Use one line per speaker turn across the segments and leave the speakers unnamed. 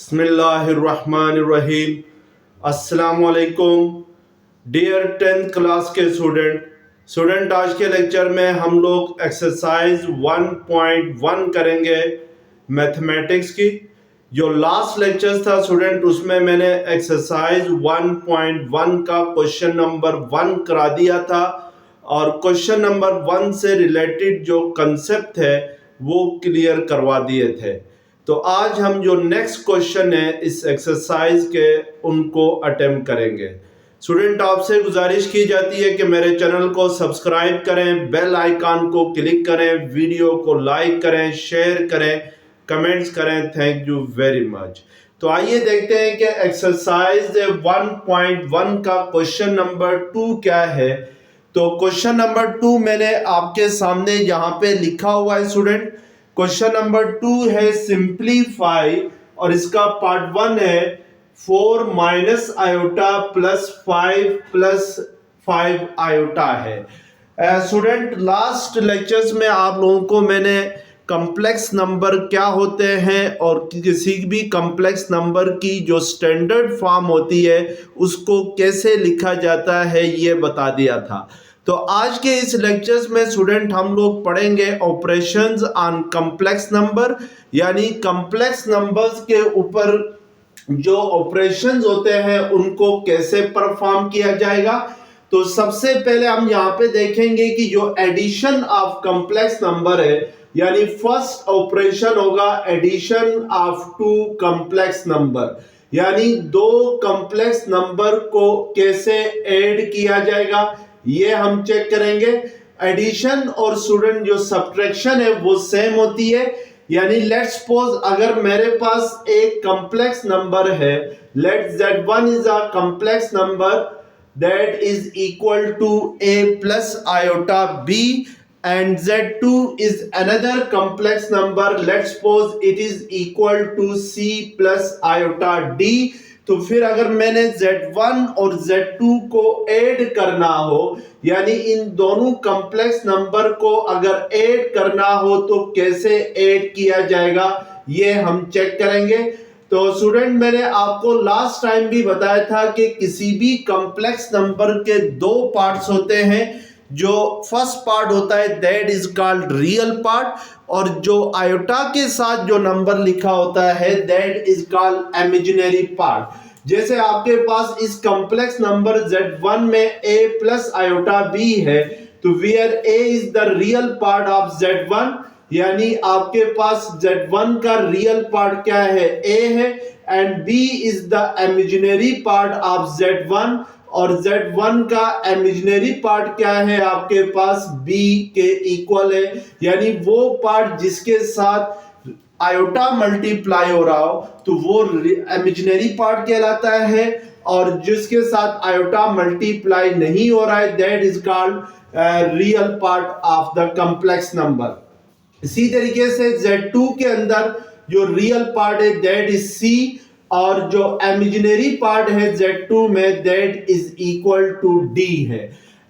बिस्मिल्लाहिर्रहमानिर्रहीम। अस्सलामुअलैकुम dear 10th class के स्टूडेंट आज के लेक्चर में हम लोग एक्सरसाइज 1.1 करेंगे मैथमेटिक्स की। जो लास्ट लेक्चर था स्टूडेंट, उसमें मैंने एक्सरसाइज 1.1 का क्वेश्चन नंबर 1 करा दिया था और क्वेश्चन नंबर 1 से रिलेटेड जो कंसेप्ट है वो क्लियर करवा दिए थे। तो आज हम जो नेक्स्ट क्वेश्चन है इस एक्सरसाइज के उनको अटेम्प्ट करेंगे। स्टूडेंट, आपसे गुजारिश की जाती है कि मेरे चैनल को सब्सक्राइब करें, बेल आइकन को क्लिक करें, वीडियो को लाइक करें, शेयर करें, कमेंट्स करें। Thank you very much. तो आइए देखते हैं कि एक्सरसाइज 1.1 का क्वेश्चन नंबर 2 क्या है। तो क्वेश्चन नंबर 2 मैंने आपके सामने यहाँ पे लिखा हुआ है स्टूडेंट। क्वेश्चन नंबर 2 है सिंप्लीफाई और इसका पार्ट 1 है 4 minus iota plus 5 plus 5 iota है। स्टूडेंट, लास्ट लेक्चर्स में आप लोगों को मैंने कम्प्लेक्स नंबर क्या होते हैं और किसी भी कम्प्लेक्स नंबर की जो स्टैंडर्ड फॉर्म होती है उसको कैसे लिखा जाता है ये बता दिया था। तो आज के इस लेक्चर्स में स्टूडेंट हम लोग पढ़ेंगे ऑपरेशंस ऑन कम्प्लेक्स नंबर, यानी कम्प्लेक्स नंबर्स के ऊपर जो ऑपरेशंस होते हैं उनको कैसे परफॉर्म किया जाएगा। तो सबसे पहले हम यहाँ पे देखेंगे कि जो एडिशन ऑफ कम्प्लेक्स नंबर है, यानी फर्स्ट ऑपरेशन होगा addition of two complex number, यानी दो कम्प्लेक्स नंबर को कैसे ऐड किया जाएगा ये हम चेक करेंगे। एडिशन और स्टूडेंट जो सब्ट्रैक्शन है वो सेम होती है, यानी लेट्स सपोज अगर मेरे पास एक कम्प्लेक्स नंबर है, let z1 is a complex number that is equal to a plus iota b and z2 is another complex number, let's suppose it is equal to c plus iota d। तो फिर अगर मैंने z1 और z2 को add करना हो, यानी इन दोनों कम्प्लेक्स नंबर को अगर ऐड करना हो तो कैसे ऐड किया जाएगा ये हम चेक करेंगे। तो स्टूडेंट, मैंने आपको लास्ट टाइम भी बताया था कि किसी भी कम्प्लेक्स नंबर के दो पार्ट्स होते हैं। जो फर्स्ट पार्ट होता है that is called real part, और जो आयोटा के साथ जो नंबर लिखा होता है that is called imaginary part. जैसे आपके पास इस कॉम्प्लेक्स नंबर z1 में a प्लस आयोटा b है, तो where a is the real part of z1, यानी आपके पास z1 का रियल पार्ट क्या है, a है, and b is the imaginary part of z1, और z1 का इमेजिनरी पार्ट क्या है आपके पास, b के इक्वल है, यानी वो पार्ट जिसके साथ आयोटा मल्टीप्लाई हो रहा हो तो वो इमेजिनरी पार्ट कहलाता है, और जिसके साथ आयोटा मल्टीप्लाई नहीं हो रहा है that is called real part of the complex number. इसी तरीके से z2 के अंदर जो रियल पार्ट है दैट इज c, और जो इमेजिनरी पार्ट है z2 में that is equal to d है।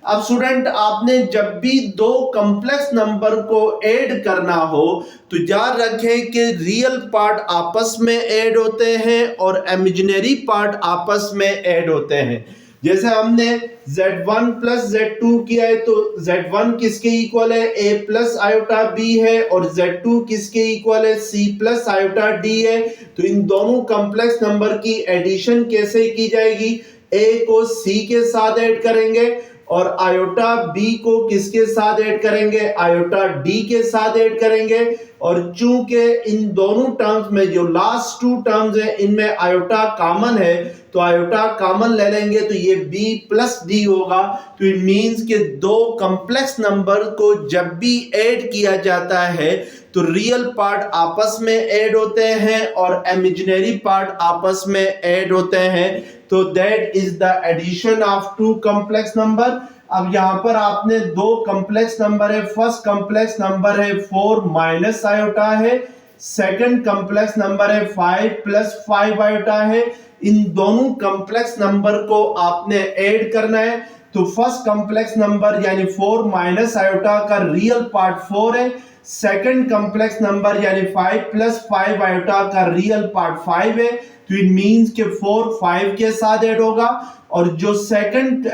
अब स्टूडेंट, आपने जब भी दो कम्प्लेक्स नंबर को ऐड करना हो तो याद रखें कि रियल पार्ट आपस में ऐड होते हैं और इमेजिनरी पार्ट आपस में ऐड होते हैं। जैसे हमने z1 प्लस z2 किया है तो z1 किसके इक्वल है, a प्लस आयोटा b है, और z2 किसके इक्वल है, c प्लस आयोटा d है। तो इन दोनों कम्प्लेक्स नंबर की एडिशन कैसे की जाएगी, a को c के साथ ऐड करेंगे और आयोटा b को किसके साथ ऐड करेंगे, आयोटा d के साथ ऐड करेंगे। और चूंकि इन दोनों टर्म्स में जो लास्ट टू टर्म्स है इनमें आयोटा कॉमन है तो आयोटा कॉमन ले लेंगे तो ये b प्लस d होगा। तो इट मींस कि दो कम्प्लेक्स नंबर को जब भी ऐड किया जाता है तो रियल पार्ट आपस में ऐड होते हैं और इमेजिनरी पार्ट आपस में ऐड होते हैं। तो that is the addition of two complex number. अब यहाँ पर आपने दो कम्प्लेक्स नंबर है, फर्स्ट कम्प्लेक्स नंबर है 4 माइनस आयोटा है, सेकंड कम्प्लेक्स नंबर है 5 प्लस 5 आयोटा है। इन दोनों कम्प्लेक्स नंबर को आपने ऐड करना है। तो फर्स्ट कॉम्प्लेक्स नंबर यानी 4 माइनस आयोटा का रियल पार्ट 4 है। सेकंड कॉम्प्लेक्स नंबर यानी 5 प्लस 5 आयोटा का रियल पार्ट 5 है। तो इट मींस के 4 5 के साथ ऐड होगा, और जो सेकंड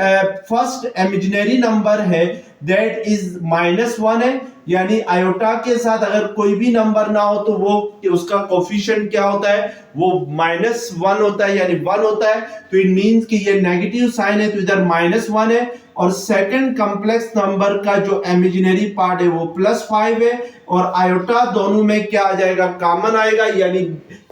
फर्स्ट इमेजिनरी नंबर है दैट इज -1 है, यानी आयोटा के साथ अगर कोई भी नंबर ना हो तो वो उसका कोफिशिएंट क्या होता है, वो -1 होता है यानी 1 होता है। तो इट मींस कि ये नेगेटिव साइन है तो इधर -1 है, और सेकंड कॉम्प्लेक्स नंबर का जो इमेजिनरी पार्ट है वो +5 है, और आयोटा दोनों में क्या आ जाएगा, कॉमन आएगा, यानी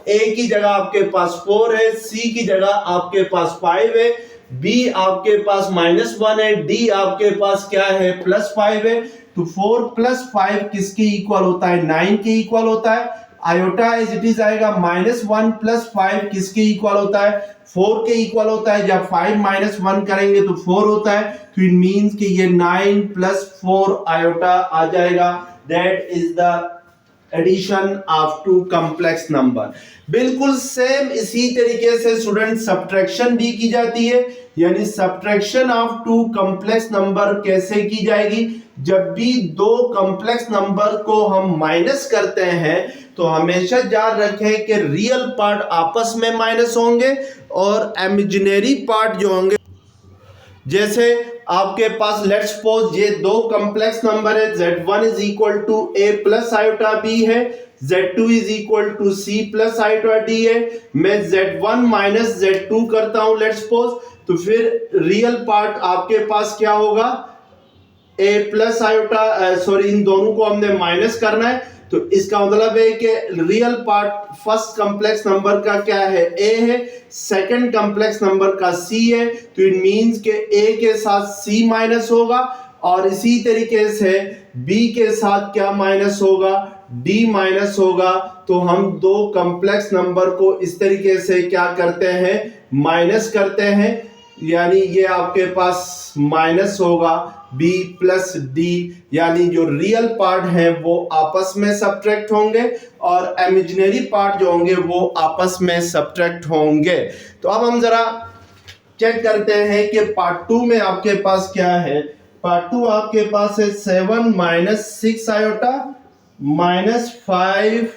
ए की जगह आपके पास 4 है, सी की जगह आपके पास 5 है, बी आपके पास -1 है, डी आपके पास क्या है, +5 है। तो 4 + 5 किसके इक्वल होता है, 9 के इक्वल होता है। आयोटा एज इट इज आएगा -1 + 5 किसके इक्वल होता है, 4 के इक्वल होता है। जब 5 - 1 करेंगे तो 4 होता है, तो इट मींस कि ये 9 + 4 आयोटा आ जाएगा। That is the addition of two complex number. बिल्कुल सेम इसी तरीके से स्टूडेंट सब्ट्रैक्शन भी की जाती है, यानी subtraction of two complex number कैसे की जाएगी, जब भी दो कॉम्प्लेक्स नंबर को हम माइनस करते हैं तो हमेशा याद रखें कि रियल पार्ट आपस में माइनस होंगे और इमेजिनरी पार्ट जो होंगे, जैसे आपके पास लेट्स सपोज ये दो कॉम्प्लेक्स नंबर है, z1 is equal to a plus iota b है, z2 is equal to c plus iota d है। मैं z1 माइनस z2 करता हूं लेट्स सपोज, तो फिर रियल पार्ट आपके पास क्या होगा, a प्लस आयोटा, सॉरी इन दोनों को हमने माइनस करना है, तो इसका मतलब है कि real part first complex number का क्या है, a है, सेकंड कॉम्प्लेक्स नंबर का c है। तो इट मींस के a के साथ c माइनस होगा, और इसी तरीके से b के साथ क्या माइनस होगा, d माइनस होगा। तो हम दो कॉम्प्लेक्स नंबर को इस तरीके से क्या करते हैं, माइनस करते हैं, यानी ये आपके पास माइनस होगा b प्लस d, यानी जो रियल पार्ट है वो आपस में सब्ट्रैक्ट होंगे और इमेजिनरी पार्ट जो होंगे वो आपस में सब्ट्रैक्ट होंगे। तो अब हम जरा चेक करते हैं कि पार्ट 2 में आपके पास क्या है। पार्ट 2 आपके पास है 7 - 6 आयोटा -5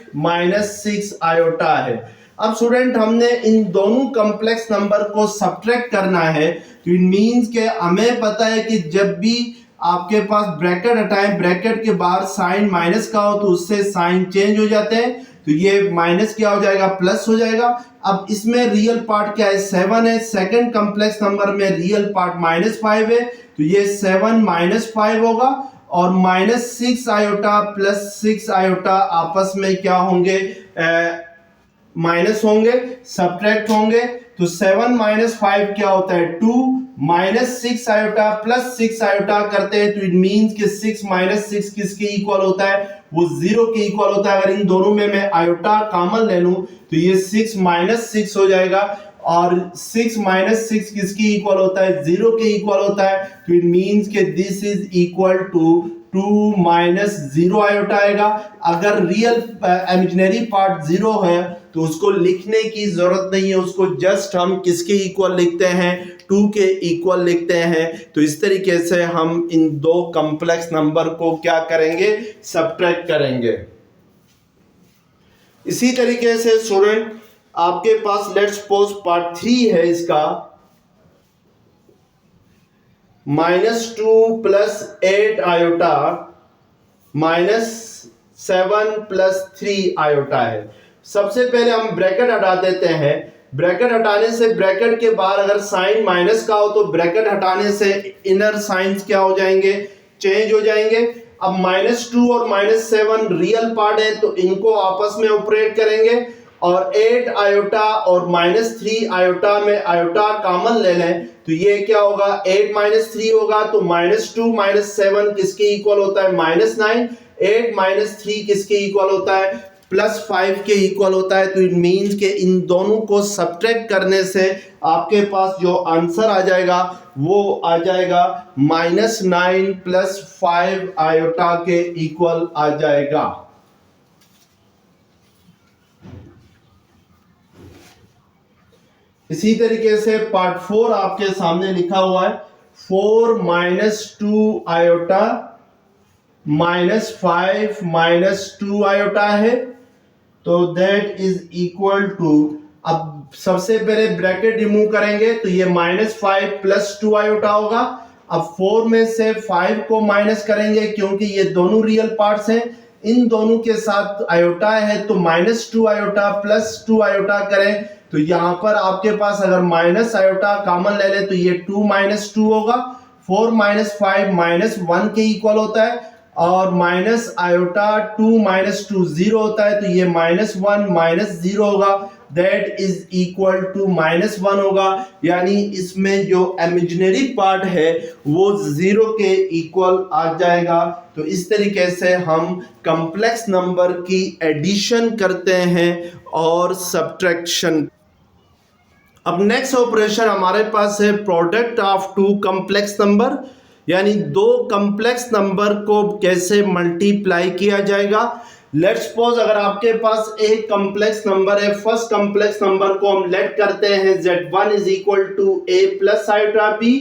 - 6 आयोटा है। अब स्टूडेंट हमने इन दोनों कॉम्प्लेक्स नंबर को सब्ट्रैक्ट करना है, तो इट मींस के हमें पता है कि जब भी आपके पास ब्रैकेट हटाएं, ब्रैकेट के बाहर साइन माइनस का हो तो उससे साइन चेंज हो जाते हैं, तो ये माइनस क्या हो जाएगा, प्लस हो जाएगा। अब इसमें रियल पार्ट क्या है, 7 है, सेकंड कॉम्प्लेक्स नंबर में रियल पार्ट -5 है, तो ये 7 - 5 होगा, और -6 आयोटा प्लस 6 आयोटा आपस में क्या होंगे, माइनस होंगे, सब्ट्रैक्ट होंगे। तो 7 - 5 क्या होता है, 2, -6 आयोटा प्लस 6 आयोटा करते हैं, तो इट मींस कि 6 - 6 किसके इक्वल होता है, वो 0 के इक्वल होता है। अगर इन दोनों में मैं आयोटा कॉमन ले लूं तो ये 6 - 6 हो जाएगा, और 6 - 6 किसके इक्वल होता है, 0 के इक्वल होता है। तो इट मींस कि this is equal to 2 - 0 iota आएगा। अगर रियल इमेजिनरी पार्ट 0 है तो उसको लिखने की जरूरत नहीं है, उसको जस्ट हम किसके इक्वल लिखते हैं, 2 के इक्वल लिखते हैं। तो इस तरीके से हम इन दो कॉम्प्लेक्स नंबर को क्या करेंगे, सब्ट्रैक्ट करेंगे। इसी तरीके से स्टूडेंट आपके पास लेट्स सपोज पार्ट 3 है, इसका -2 + 8 आयोटा -7 + 3 आयोटा है। सबसे पहले हम ब्रैकेट हटा देते हैं। ब्रैकेट हटाने से ब्रैकेट के बाहर अगर साइन माइनस का हो तो ब्रैकेट हटाने से इनर साइंस क्या हो जाएंगे, चेंज हो जाएंगे। अब -2 और -7 रियल पार्ट है तो इनको आपस में ऑपरेट करेंगे, और 8 आयोटा और -3 आयोटा में आयोटा कॉमन ले लें तो ये क्या होगा, 8 - 3 होगा, तो -2 - 7 किसके इक्वल होता है, -9। 8 - 3 किसके इक्वल होता है, +5 के इक्वल होता है। तो इट मींस के इन दोनों को सब्ट्रैक्ट करने से आपके पास जो आंसर आ जाएगा वो आ जाएगा -9 + 5 आयोटा के इक्वल आ जाएगा। इसी तरीके से पार्ट 4 आपके सामने लिखा हुआ है। 4 minus 2 iota minus 5 minus 2 iota है, तो दैट इज इक्वल टू, अब सबसे पहले ब्रैकेट रिमूव करेंगे तो ये -5 प्लस 2 आयोटा होगा। अब 4 में से 5 को माइनस करेंगे क्योंकि ये दोनों रियल पार्ट्स हैं, इन दोनों के साथ आयोटा है तो -2 आयोटा प्लस 2 आयोटा करें तो यहां पर आपके पास अगर माइनस आयोटा कॉमन ले ले तो ये 2 माइनस 2 होगा। 4 माइनस 5 माइनस 1 के इक्वल होता है और माइनस आयोटा 2 माइनस 2 0 होता है, तो ये -1 माइनस 0 होगा, दैट इज इक्वल टू -1 होगा। यानी इसमें जो इमेजिनरी पार्ट है वो 0 के इक्वल आ जाएगा। तो इस तरीके से हम कॉम्प्लेक्स नंबर की एडिशन करते हैं और सब्ट्रैक्शन। अब नेक्स्ट ऑपरेशन हमारे पास है product of two complex number, यानी दो कॉम्प्लेक्स नंबर को कैसे मल्टीप्लाई किया जाएगा। लेट्स सपोज अगर आपके पास एक कॉम्प्लेक्स नंबर है, फर्स्ट कॉम्प्लेक्स नंबर को हम लेट करते हैं z1 is equal to a plus iota b,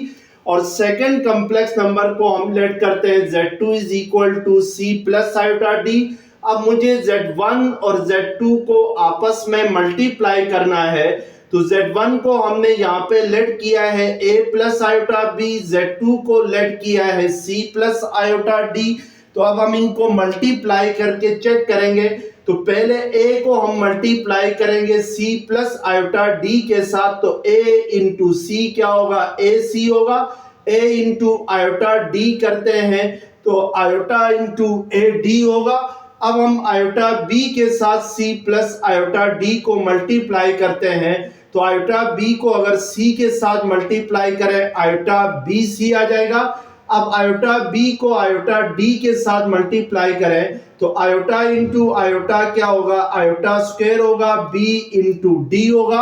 और सेकेंड कॉम्प्लेक्स नंबर को हम लेट करते हैं z2 is equal to c plus iota d। अब मुझे z1 और z2 को आपस में मल्टीप्लाई करना है, तो z1 को हमने यहाँ पे लेट किया है a plus iota b, z2 को लेट किया है c प्लस आयोटा d। तो अब हम इनको मल्टीप्लाई करके चेक करेंगे, तो पहले a को हम मल्टीप्लाई करेंगे c प्लस आयोटा d के साथ, तो a इंटू सी क्या होगा, a c होगा। a इंटू आयोटा d करते हैं तो आयोटा इंटू a d होगा। अब हम आयोटा b के साथ c प्लस आयोटा d को मल्टीप्लाई करते हैं, तो आयोटा b को अगर c के साथ मल्टीप्लाई करें आयोटा bc आ जाएगा। अब आयोटा b को आयोटा d के साथ मल्टीप्लाई करें तो आयोटा इंटू आयोटा क्या होगा, आयोटा स्क्वायर होगा, b इंटू d होगा।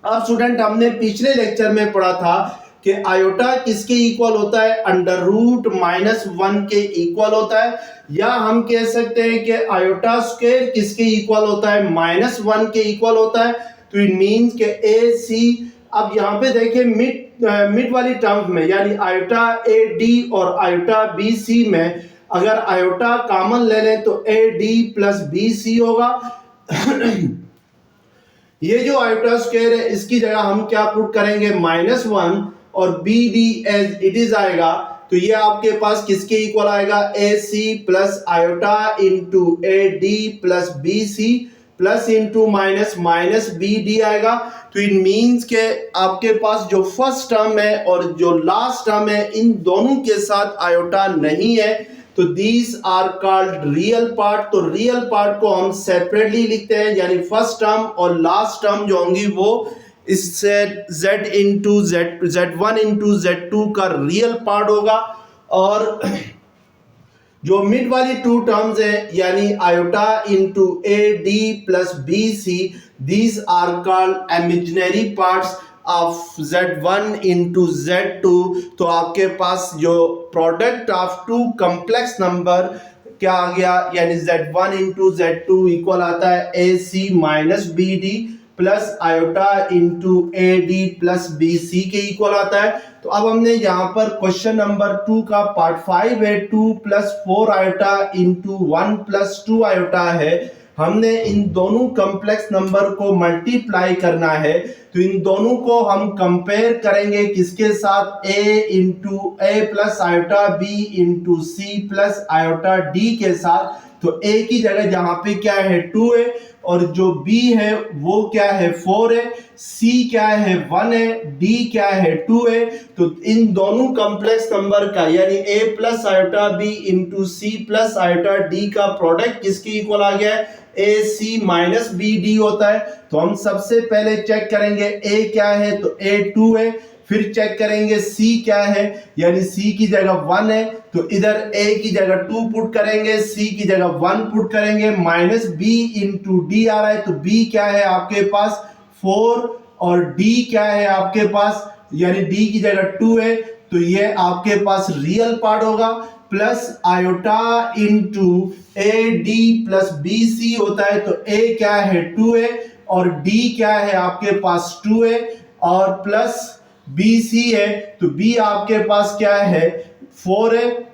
अब स्टूडेंट हमने पिछले लेक्चर में पढ़ा था कि आयोटा किसके इक्वल होता है, अंडर रूट -1 के इक्वल होता है, या हम कह सकते हैं कि आयोटा स्क्वायर किसके इक्वल होता है, -1 के इक्वल होता है। तो इट मींस के ए सी, अब यहाँ पे देखिए मिड वाली टर्म में यानी आयोटा ए डी और आयोटा बी सी में अगर आयोटा कॉमन ले लें तो a D plus B c होगा। ये जो आयोटा स्क्वायर है इसकी जगह हम क्या पुट करेंगे, -1 और B D as it is आएगा, तो ये आपके पास किसके इक्वल आएगा, A C plus iota into A D plus B C plus into minus minus B D आएगा। तो इट मीन्स के आपके पास जो फर्स्ट टर्म है और जो लास्ट टर्म है इन दोनों के साथ आयोटा नहीं है, तो these are called real part. तो रियल पार्ट को हम सेपरेटली लिखते हैं, यानी फर्स्ट टर्म और लास्ट टर्म जो होंगी वो इससे z into z1 into z2 का रियल पार्ट होगा, और जो मिड वाली टू टर्म्स है यानी iota into A D plus B c, these are called imaginary parts of z1 into z2। तो आपके पास जो product of two complex number क्या आ गया, यानी z1 इंटू z2 इक्वल आता है ए सी minus B D plus iota into A D plus B C के इक्वल आता है। तो अब हमने यहाँ पर क्वेश्चन नंबर 2 का पार्ट 5 है, 2 plus 4 iota into 1 plus 2 iota है। हमने इन दोनों कॉम्प्लेक्स नंबर को मल्टीप्लाई करना है, तो इन दोनों को हम कंपेयर करेंगे किसके साथ, a into a plus iota b into c plus iota d के साथ। तो a की जगह जहां पे क्या है 2 है, और जो b है वो क्या है 4 है, c क्या है 1 है, d क्या है 2 है। तो इन दोनों कॉम्प्लेक्स नंबर का यानी a plus iota b into c plus iota d का प्रोडक्ट किसके इक्वल आ गया है, ए सी माइनस बी डी होता है। तो हम सबसे पहले चेक करेंगे a क्या है, तो a 2 है, फिर चेक करेंगे c क्या है, यानी c की जगह 1 है, तो इधर a की जगह 2 पुट करेंगे, c की जगह 1 पुट करेंगे, माइनस b इंटू डी आ रहा है, तो b क्या है आपके पास 4 और d क्या है आपके पास, यानी d की जगह 2 है, तो ये आपके पास रियल पार्ट होगा, plus iota into A D plus B c होता है, तो a क्या है 2 है और d क्या है आपके पास 2 है, और प्लस बी सी है, तो बी आपके पास क्या है 4 है,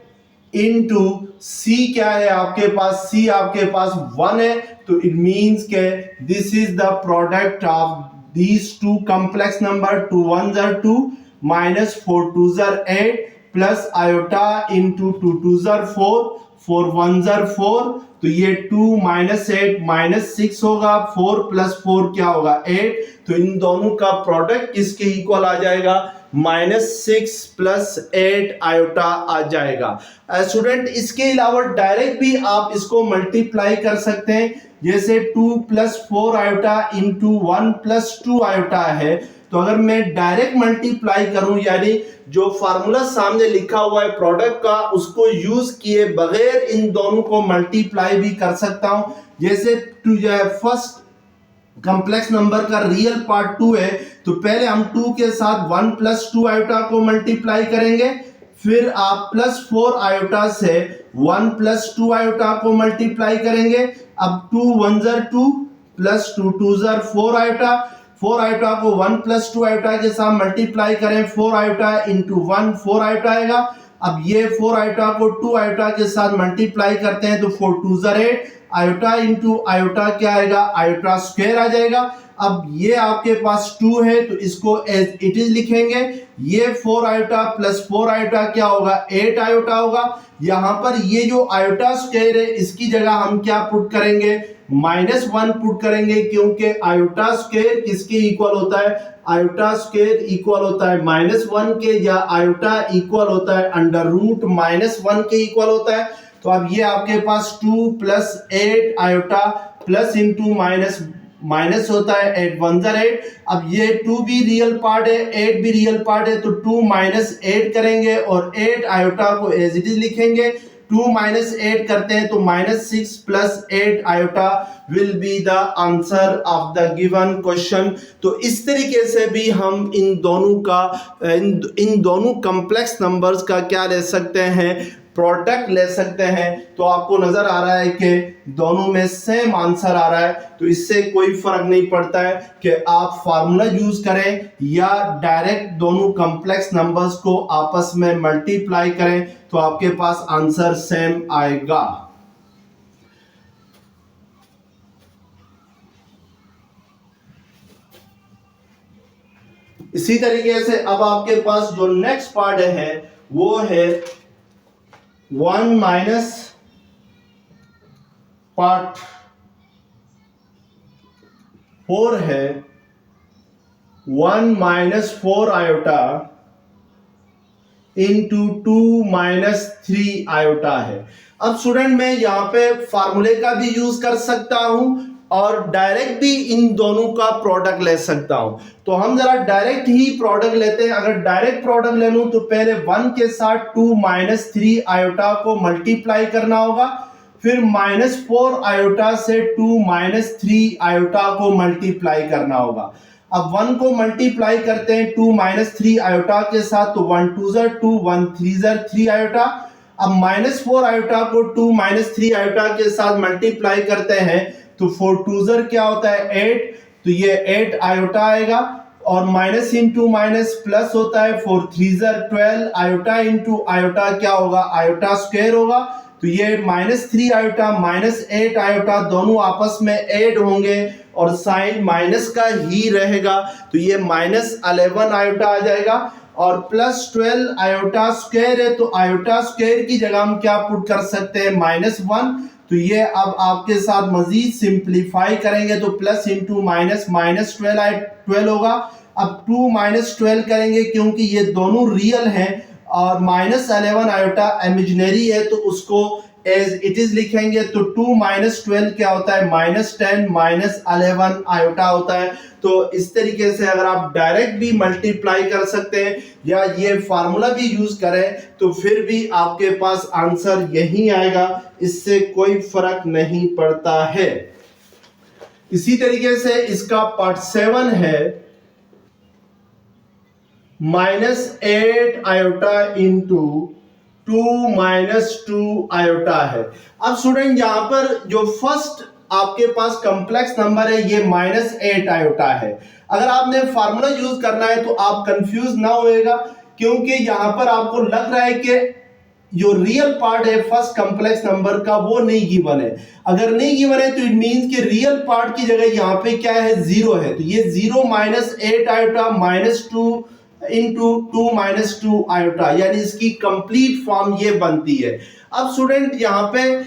इनटू सी क्या है आपके पास, सी आपके पास 1 है, तो इट मींस के this is the product of these two complex number, 2 1s are 2 minus 4 2s are 8 plus iota into 2 2s are 4 4 1s are 4, तो ये 2 माइनस 8 माइनस 6 होगा, 4 प्लस 4 क्या होगा 8, तो इन दोनों का प्रोडक्ट किसके इक्वल आ जाएगा, -6 प्लस 8 आयोटा आ जाएगा। स्टूडेंट इसके अलावा डायरेक्ट भी आप इसको मल्टीप्लाई कर सकते हैं, जैसे 2 plus 4 iota into 1 plus 2 iota है, तो अगर मैं डायरेक्ट मल्टीप्लाई करूं यानी जो फार्मूला सामने लिखा हुआ है प्रोडक्ट का उसको यूज किए बगैर इन दोनों को मल्टीप्लाई भी कर सकता हूं, जैसे फर्स्ट कॉम्प्लेक्स नंबर का रियल पार्ट 2 है, तो पहले हम 2 के साथ 1 प्लस 2 आयोटा को मल्टीप्लाई करेंगे, फिर आप प्लस 4 आयोटा से 1 प्लस 2 आयोटा को मल्टीप्लाई करेंगे। अब 2 1s are 2 plus 2 2s are 4 iota, 4 iota को 1 प्लस 2 आयोटा के साथ मल्टीप्लाई करें, 4 आयोटा इंटू 1 4 आयोटा आएगा। अब ये 4 आयोटा को 2 आयोटा के साथ मल्टीप्लाई करते हैं तो 4 2s are 8, iota into iota क्या आएगा, आयोटा स्क्वायर आ जाएगा। अब ये आपके पास 2 है तो इसको एज इट इज लिखेंगे, ये 4 आयोटा प्लस 4 आयोटा क्या होगा 8 आयोटा होगा। यहां पर ये जो आयोटा स्क्वायर है इसकी जगह हम क्या पुट करेंगे, -1 पुट करेंगे, क्योंकि आयोटा स्क्वायर किसके इक्वल होता है, आयोटा स्क्वायर इक्वल होता है -1 के, या आयोटा इक्वल होता है अंडर रूट -1 के इक्वल होता है। तो अब ये आपके पास 2 plus 8 iota plus into minus होता है 8 1s are 8। अब ये 2 भी रियल पार्ट है 8 भी रियल पार्ट है, तो 2 माइनस 8 करेंगे और 8 आयोटा को एज इट इज लिखेंगे, 2 माइनस 8 करते हैं तो -6 plus 8 iota will be the answer of the given question. तो इस तरीके से भी हम इन दोनों कॉम्प्लेक्स नंबर्स का क्या ले सकते हैं, प्रोडक्ट ले सकते हैं। तो आपको नजर आ रहा है कि दोनों में सेम आंसर आ रहा है, तो इससे कोई फर्क नहीं पड़ता है कि आप फार्मूला यूज करें या डायरेक्ट दोनों कॉम्प्लेक्स नंबर्स को आपस में मल्टीप्लाई करें, तो आपके पास आंसर सेम आएगा। इसी तरीके से अब आपके पास जो नेक्स्ट पार्ट है वो है 1 माइनस पार्ट 4 है, 1 minus 4 iota into 2 minus 3 iota है। अब स्टूडेंट मैं यहां पे फार्मूले का भी यूज कर सकता हूं और डायरेक्ट भी इन दोनों का प्रोडक्ट ले सकता हूं। तो हम जरा डायरेक्ट ही प्रोडक्ट लेते हैं। अगर डायरेक्ट प्रोडक्ट ले लूं तो पहले 1 के साथ 2 माइनस 3 आयोटा को मल्टीप्लाई करना होगा, फिर -4 आयोटा से 2 माइनस 3 आयोटा को मल्टीप्लाई करना होगा। अब 1 को मल्टीप्लाई करते हैं 2 माइनस 3 आयोटा के साथ, तो 1 2s are 2 1 3s are 3 iota. अब -4 आयोटा को 2 माइनस 3 आयोटा के साथ मल्टीप्लाई करते हैं तो 4 2s are क्या होता है 8, तो ये 8 आयोटा आएगा, और माइनस इंटू माइनस प्लस होता है 4 3s are 12 iota into iota क्या होगा, आयोटा स्क्वायर होगा। तो ये -3 आयोटा -8 आयोटा दोनों आपस में ऐड होंगे और साइन माइनस का ही रहेगा, तो ये -11 आयोटा आ जाएगा, और +12 आयोटा स्क्वायर है, तो आयोटा स्क्वायर की जगह हम क्या पुट कर सकते हैं -1। तो ये अब आपके साथ मजीद सिंप्लीफाई करेंगे तो प्लस इंटू माइनस -12 होगा। अब 2 -12 करेंगे क्योंकि ये दोनों रियल हैं और -11 आयोटा इमेजिनरी है, तो उसको एज इट इज लिखेंगे, तो 2 -12 क्या होता है -10 -11 आयोटा होता है। तो इस तरीके से अगर आप डायरेक्ट भी मल्टीप्लाई कर सकते हैं या ये फार्मूला भी यूज करें तो फिर भी आपके पास आंसर यही आएगा, इससे कोई फर्क नहीं पड़ता है। इसी तरीके से इसका पार्ट 7 है -8 आयोटा इंटू 2 माइनस 2 आयोटा है। अब स्टूडेंट यहां पर जो फर्स्ट आपके पास कॉम्प्लेक्स नंबर है ये -8 आयोटा है। अगर आपने फार्मूला यूज करना है तो आप कंफ्यूज ना होएगा, क्योंकि यहां पर आपको लग रहा है कि जो रियल पार्ट है फर्स्ट कॉम्प्लेक्स नंबर का वो नहीं गिवन है। अगर नहीं गिवन है तो इट मींस कि रियल पार्ट की जगह यहां पे क्या है, जीरो है। तो ये 0 minus 8 iota minus 2 into 2 minus 2 iota, यानी इसकी कंप्लीट फॉर्म ये बनती है। अब स्टूडेंट यहां पे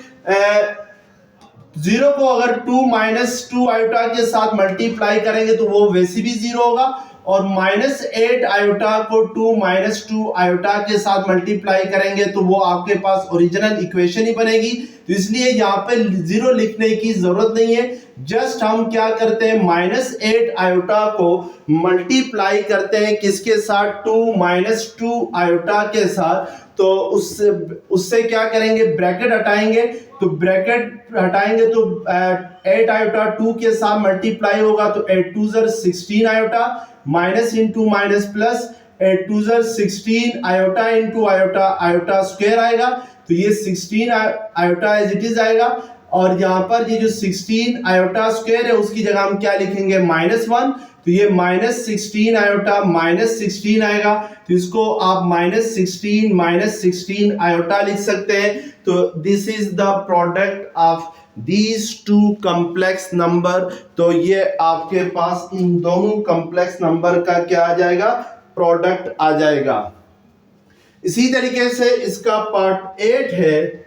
जीरो को अगर 2 माइनस 2 आयोटा के साथ मल्टीप्लाई करेंगे तो वो वैसे भी जीरो होगा, और माइनस 8 आयोटा को 2 माइनस 2 आयोटा के साथ मल्टीप्लाई करेंगे तो वो आपके पास ओरिजिनल इक्वेशन ही बनेगी। तो इसलिए यहाँ पे जीरो लिखने की जरूरत नहीं है, जस्ट हम क्या करते हैं, माइनस 8 आयोटा को मल्टीप्लाई करते हैं किसके साथ, 2 माइनस 2 आयोटा के साथ। तो उससे क्या करेंगे, ब्रैकेट हटाएंगे, तो ब्रैकेट हटाएंगे तो 8 आयोटा 2 के साथ मल्टीप्लाई होगा तो 8 2 16 iota, minus into minus plus, 8 2 16 iota into iota, iota square आएगा, तो ये 16 आयोटा एज इट इज आएगा। और यहाँ पर ये जो 16 आयोटा स्क्वायर है उसकी जगह हम क्या लिखेंगे, -1, तो ये -16 आयोटा -16 आएगा, तो इसको आप -16 आयोटा लिख सकते हैं। तो this is the product of these two complex number. तो ये आपके पास इन दोनों कॉम्प्लेक्स नंबर का क्या आ जाएगा, प्रोडक्ट आ जाएगा। इसी तरीके से इसका पार्ट 8 है,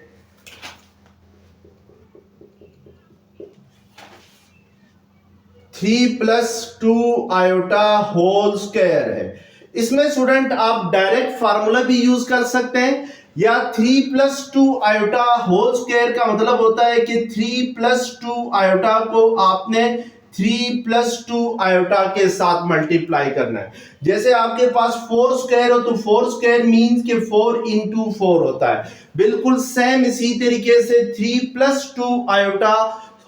3 + 2 आयोटा होल स्क्वायर है। इसमें स्टूडेंट आप डायरेक्ट फार्मूला भी यूज कर सकते हैं, या 3 + 2 आयोटा होल स्क्वायर का मतलब होता है कि 3 + 2 आयोटा को आपने 3 + 2 आयोटा के साथ मल्टीप्लाई करना है। जैसे आपके पास 4 स्क्वायर हो तो 4 स्क्वायर मींस कि 4 × 4 होता है। बिल्कुल सेम इसी तरीके से 3 + 2 आयोटा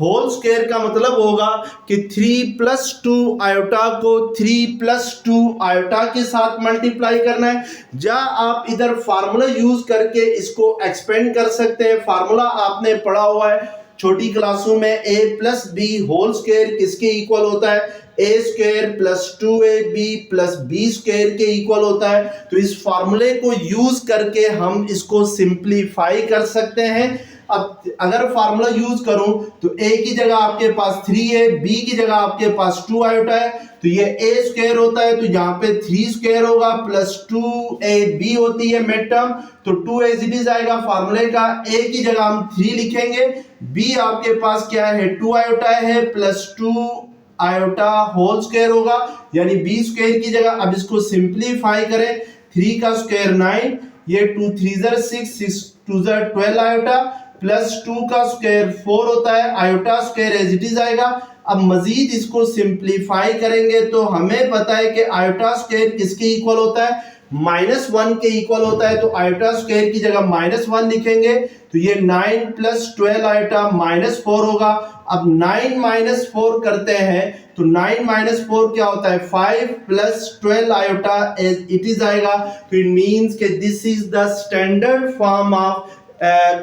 होल स्क्वायर का मतलब होगा कि 3 + 2 आयोटा को 3 + 2 आयोटा के साथ मल्टीप्लाई करना है। या आप इधर फार्मूला यूज करके इसको एक्सपेंड कर सकते हैं। फार्मूला आपने पढ़ा हुआ है छोटी क्लासों में, a + b होल स्क्वायर किसके इक्वल होता है, a² + 2ab + b² के इक्वल होता है। तो इस फार्मूले को यूज करके हम इसको सिंप्लीफाई कर सकते हैं। अब अगर फार्मूला यूज करूं तो a की जगह आपके पास 3 है, b की जगह आपके पास 2 आयोटा है, तो ये a² होता है, तो यहाँ पे 3² होगा, प्लस 2ab होती है मिड टर्म, तो 2 एज इट इज आएगा फार्मूले का। a की जगह हम 3 लिखेंगे, b आपके पास क्या है, 2 आयोटा है, प्लस 2 आयोटा होल स्क्वायर होगा, यानी b² की जगह। अब इसको सिंप्लीफाई करें, 3 का स्क्वायर 9, ये 2 3 6 6 2 12 आयोटा, प्लस 2 का स्क्वायर 4 होता है, iota square as it is आएगा। अब मजीद इसको सिंप्लीफाई करेंगे तो हमें पता है कि आयोटा स्क्वायर किसके इक्वल होता है, -1 के इक्वल होता है, तो आयोटा स्क्वायर की जगह -1 लिखेंगे, तो ये 9 + 12 आयोटा -4 होगा। अब 9 - 4 करते हैं तो 9 - 4 क्या होता है, 5 + 12 आयोटा एज इट इज आएगा। तो इट मींस कि this is the standard form of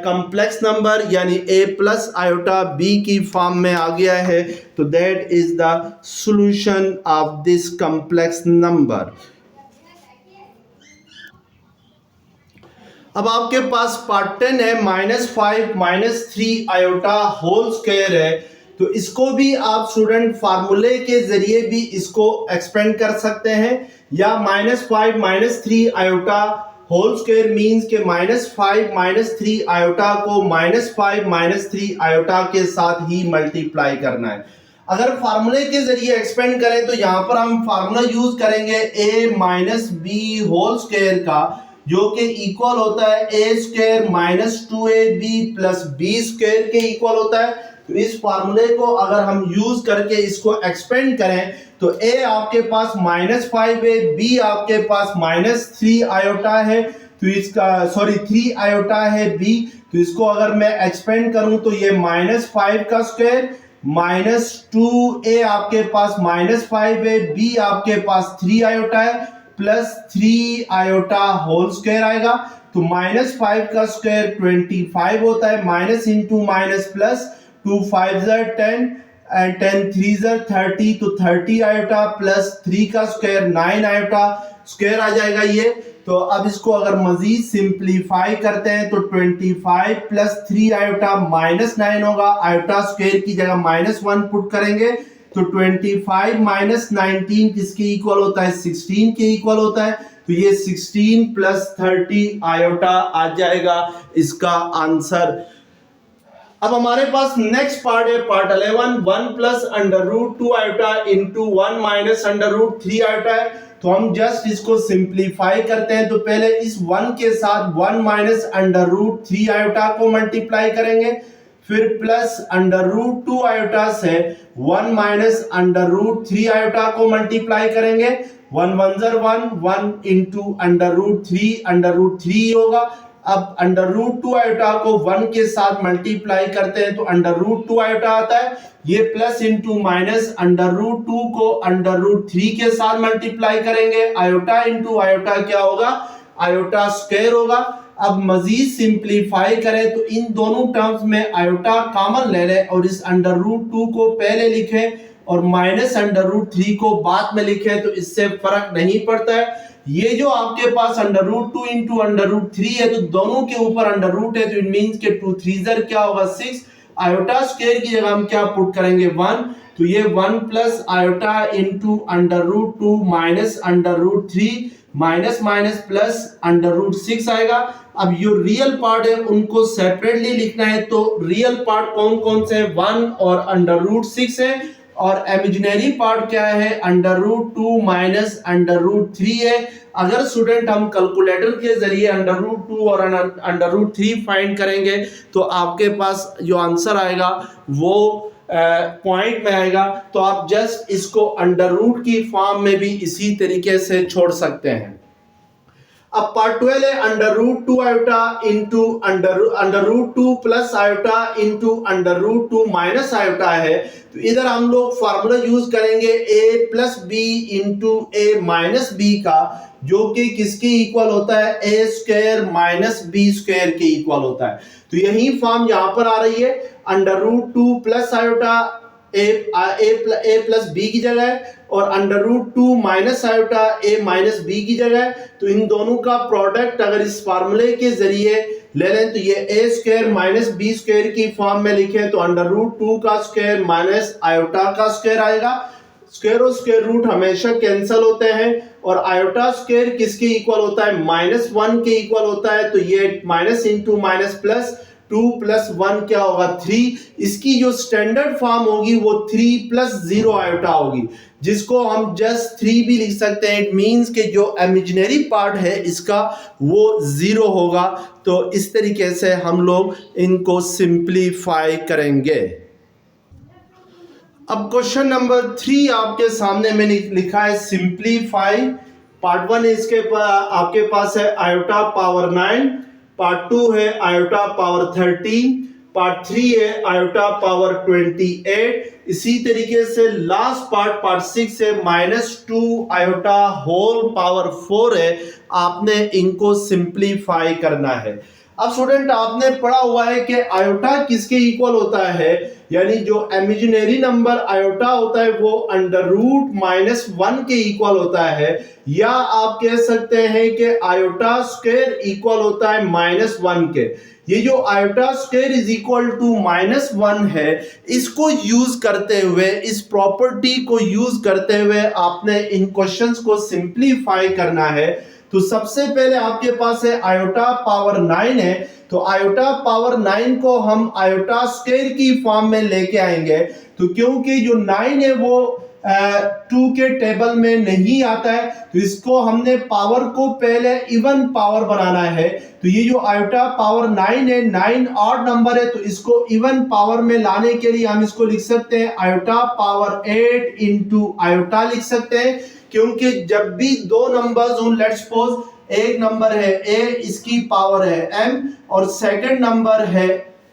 complex number, यानी a + आयोटा b की फॉर्म में आ गया है। तो that is the solution of this complex number. अब आपके पास पार्ट 10 है, -5 - 3 आयोटा होल स्क्वायर है। तो इसको भी आप स्टूडेंट फार्मूले के जरिए भी इसको एक्सपेंड कर सकते हैं, या -5 - 3 आयोटा होल स्क्वायर मींस के -5 - 3 आयोटा को -5 - 3 आयोटा के साथ ही मल्टीप्लाई करना है। अगर फार्मूले के जरिए एक्सपेंड करें तो यहां पर हम फार्मूला यूज करेंगे a - b होल स्क्वायर का, जो कि इक्वल होता है a² - 2ab + b² के इक्वल होता है। तो इस फार्मूले को अगर हम यूज करके इसको एक्सपेंड करें तो a आपके पास -5 है, b आपके पास -3 आयोटा है, तो इसका 3 आयोटा है b, तो इसको अगर मैं एक्सपेंड करूं तो ये -5 का स्क्वायर -2a आपके पास -5 है, b आपके पास 3 आयोटा है, प्लस 3 आयोटा होल स्क्वायर आएगा। तो -5 का स्क्वायर 25 होता है, minus into minus plus, 2 5 10, and 10 3 30 तो 30 आयोटा प्लस 3 का स्क्वायर 9 आयोटा स्क्वायर आ जाएगा ये। तो अब इसको अगर मजीद सिंप्लीफाई करते हैं तो 25 प्लस 3 आयोटा माइनस 9 होगा। आयोटा स्क्वायर की जगह -1 पुट करेंगे तो 25 माइनस 19 किसके इक्वल होता है? 16 के इक्वल होता है। तो ये 16 प्लस 30 आयोटा आ जाएगा इसका आंसर। अब हमारे पास नेक्स्ट पार्ट है part 11, 1 plus under root 2 iota into 1 minus under root 3 iota है। तो हम जस्ट इसको सिंप्लीफाई करते हैं। तो पहले इस 1 के साथ 1 माइनस अंडर रूट 3 आयोटा को मल्टीप्लाई करेंगे, फिर प्लस अंडर रूट 2 आयोटा से 1 माइनस अंडर रूट 3 आयोटा को मल्टीप्लाई करेंगे। 1 1 1 1 इंटू अंडर रूट 3 होगा। अब अंडर रूट 2 आयोटा को 1 के साथ मल्टीप्लाई करते हैं तो अंडर रूट 2 आयोटा आता है। ये plus into minus under root 2 को अंडर रूट 3 के साथ मल्टीप्लाई करेंगे। आयोटा इंटू आयोटा क्या होगा? आयोटा स्क्वायर होगा। अब मजीद सिंप्लीफाई करें तो इन दोनों टर्म्स में आयोटा कॉमन ले लें और इस अंडर रूट 2 को पहले लिखें और माइनस अंडर रूट 3 को बाद में लिखें, तो इससे फर्क नहीं पड़ता है। ये जो आपके पास under root 2 into under root 3 है तो दोनों के ऊपर अंडर रूट है, तो इट मींस के 2 3 क्या होगा 6। आयोटा स्क्वायर की जगह हम क्या पुट करेंगे 1, तो ये 1 plus iota into under root 2 minus under root 3 minus minus plus under root 6 आएगा। अब जो रियल पार्ट है उनको सेपरेटली लिखना है। तो रियल पार्ट कौन कौन से हैं? 1 और अंडर रूट 6 है, और इमेजिनरी पार्ट क्या है? Under root 2 minus under root 3 है। अगर स्टूडेंट हम कैलकुलेटर के जरिए अंडर रूट 2 और अंडर रूट 3 फाइंड करेंगे तो आपके पास जो आंसर आएगा वो पॉइंट में आएगा। तो आप जस्ट इसको अंडर रूट की फॉर्म में भी इसी तरीके से छोड़ सकते हैं। अब पार्ट 12 है under root 2 iota into under root 2 plus iota into under root 2 minus iota है। तो इधर हम लोग फार्मूला यूज करेंगे a plus b into a minus b का, जो कि किसके इक्वल होता है? A square minus b square के इक्वल होता है। तो यही फॉर्म यहां पर आ रही है। अंडर रूट 2 प्लस आयोटा ए प्लस बी की जगह है और अंडर रूट 2 माइनस आयोटा ए माइनस बी की जगह है। तो इन दोनों का प्रोडक्ट अगर इस फार्मूले के जरिए ले लें तो ये ए स्क्वायर माइनस बी स्क्वायर की फॉर्म में लिखें तो अंडर रूट 2 का स्क्वायर माइनस आयोटा का स्क्वायर आएगा। स्क्वायर और स्क्वायर रूट हमेशा कैंसिल होते हैं और आयोटा स्क्वायर किसके इक्वल होता है? -1 के इक्वल होता है। तो ये minus into minus plus 2 plus 1 क्या होगा 3। इसकी जो स्टैंडर्ड फॉर्म होगी वो 3 प्लस 0 आयोटा होगी, जिसको हम जस्ट 3 भी लिख सकते हैं। इट मींस के जो इमेजिनरी पार्ट है इसका वो 0 होगा। तो इस तरीके से हम लोग इनको सिंप्लीफाई करेंगे। अब क्वेश्चन नंबर 3 आपके सामने मैंने लिखा है सिंप्लीफाई। पार्ट 1 इसके आपके पास है आयोटा पावर 9, पार्ट 2 है आयोटा पावर 13, पार्ट 3 है आयोटा पावर 28। इसी तरीके से लास्ट पार्ट 6 है -2 आयोटा होल पावर 4 है। आपने इनको सिंप्लीफाई करना है। अब स्टूडेंट आपने पढ़ा हुआ है कि आयोटा किसके इक्वल होता है, यानी जो इमेजिनरी नंबर आयोटा होता है वो अंडर रूट -1 के इक्वल होता है, या आप कह सकते हैं कि आयोटा स्क्वायर इक्वल होता है -1 के। ये जो iota square is equal to -1 है, इसको यूज करते हुए, इस प्रॉपर्टी को यूज करते हुए आपने इन क्वेश्चंस को सिंप्लीफाई करना है। तो सबसे पहले आपके पास है आयोटा पावर 9 है, तो आयोटा पावर 9 को हम आयोटा स्क्वायर की फॉर्म में लेके आएंगे। तो क्योंकि जो 9 है वो 2 के टेबल में नहीं आता है, तो इसको हमने पावर को पहले इवन पावर बनाना है। तो ये जो आयोटा पावर 9 है, 9 ऑड नंबर है, तो इसको इवन पावर में लाने के लिए हम इसको लिख सकते हैं आयोटा पावर 8 इंटू आयोटा लिख सकते हैं। क्योंकि जब भी दो नंबर्स हों, लेट्स सपोज एक नंबर है a, इसकी पावर है m और सेकंड नंबर है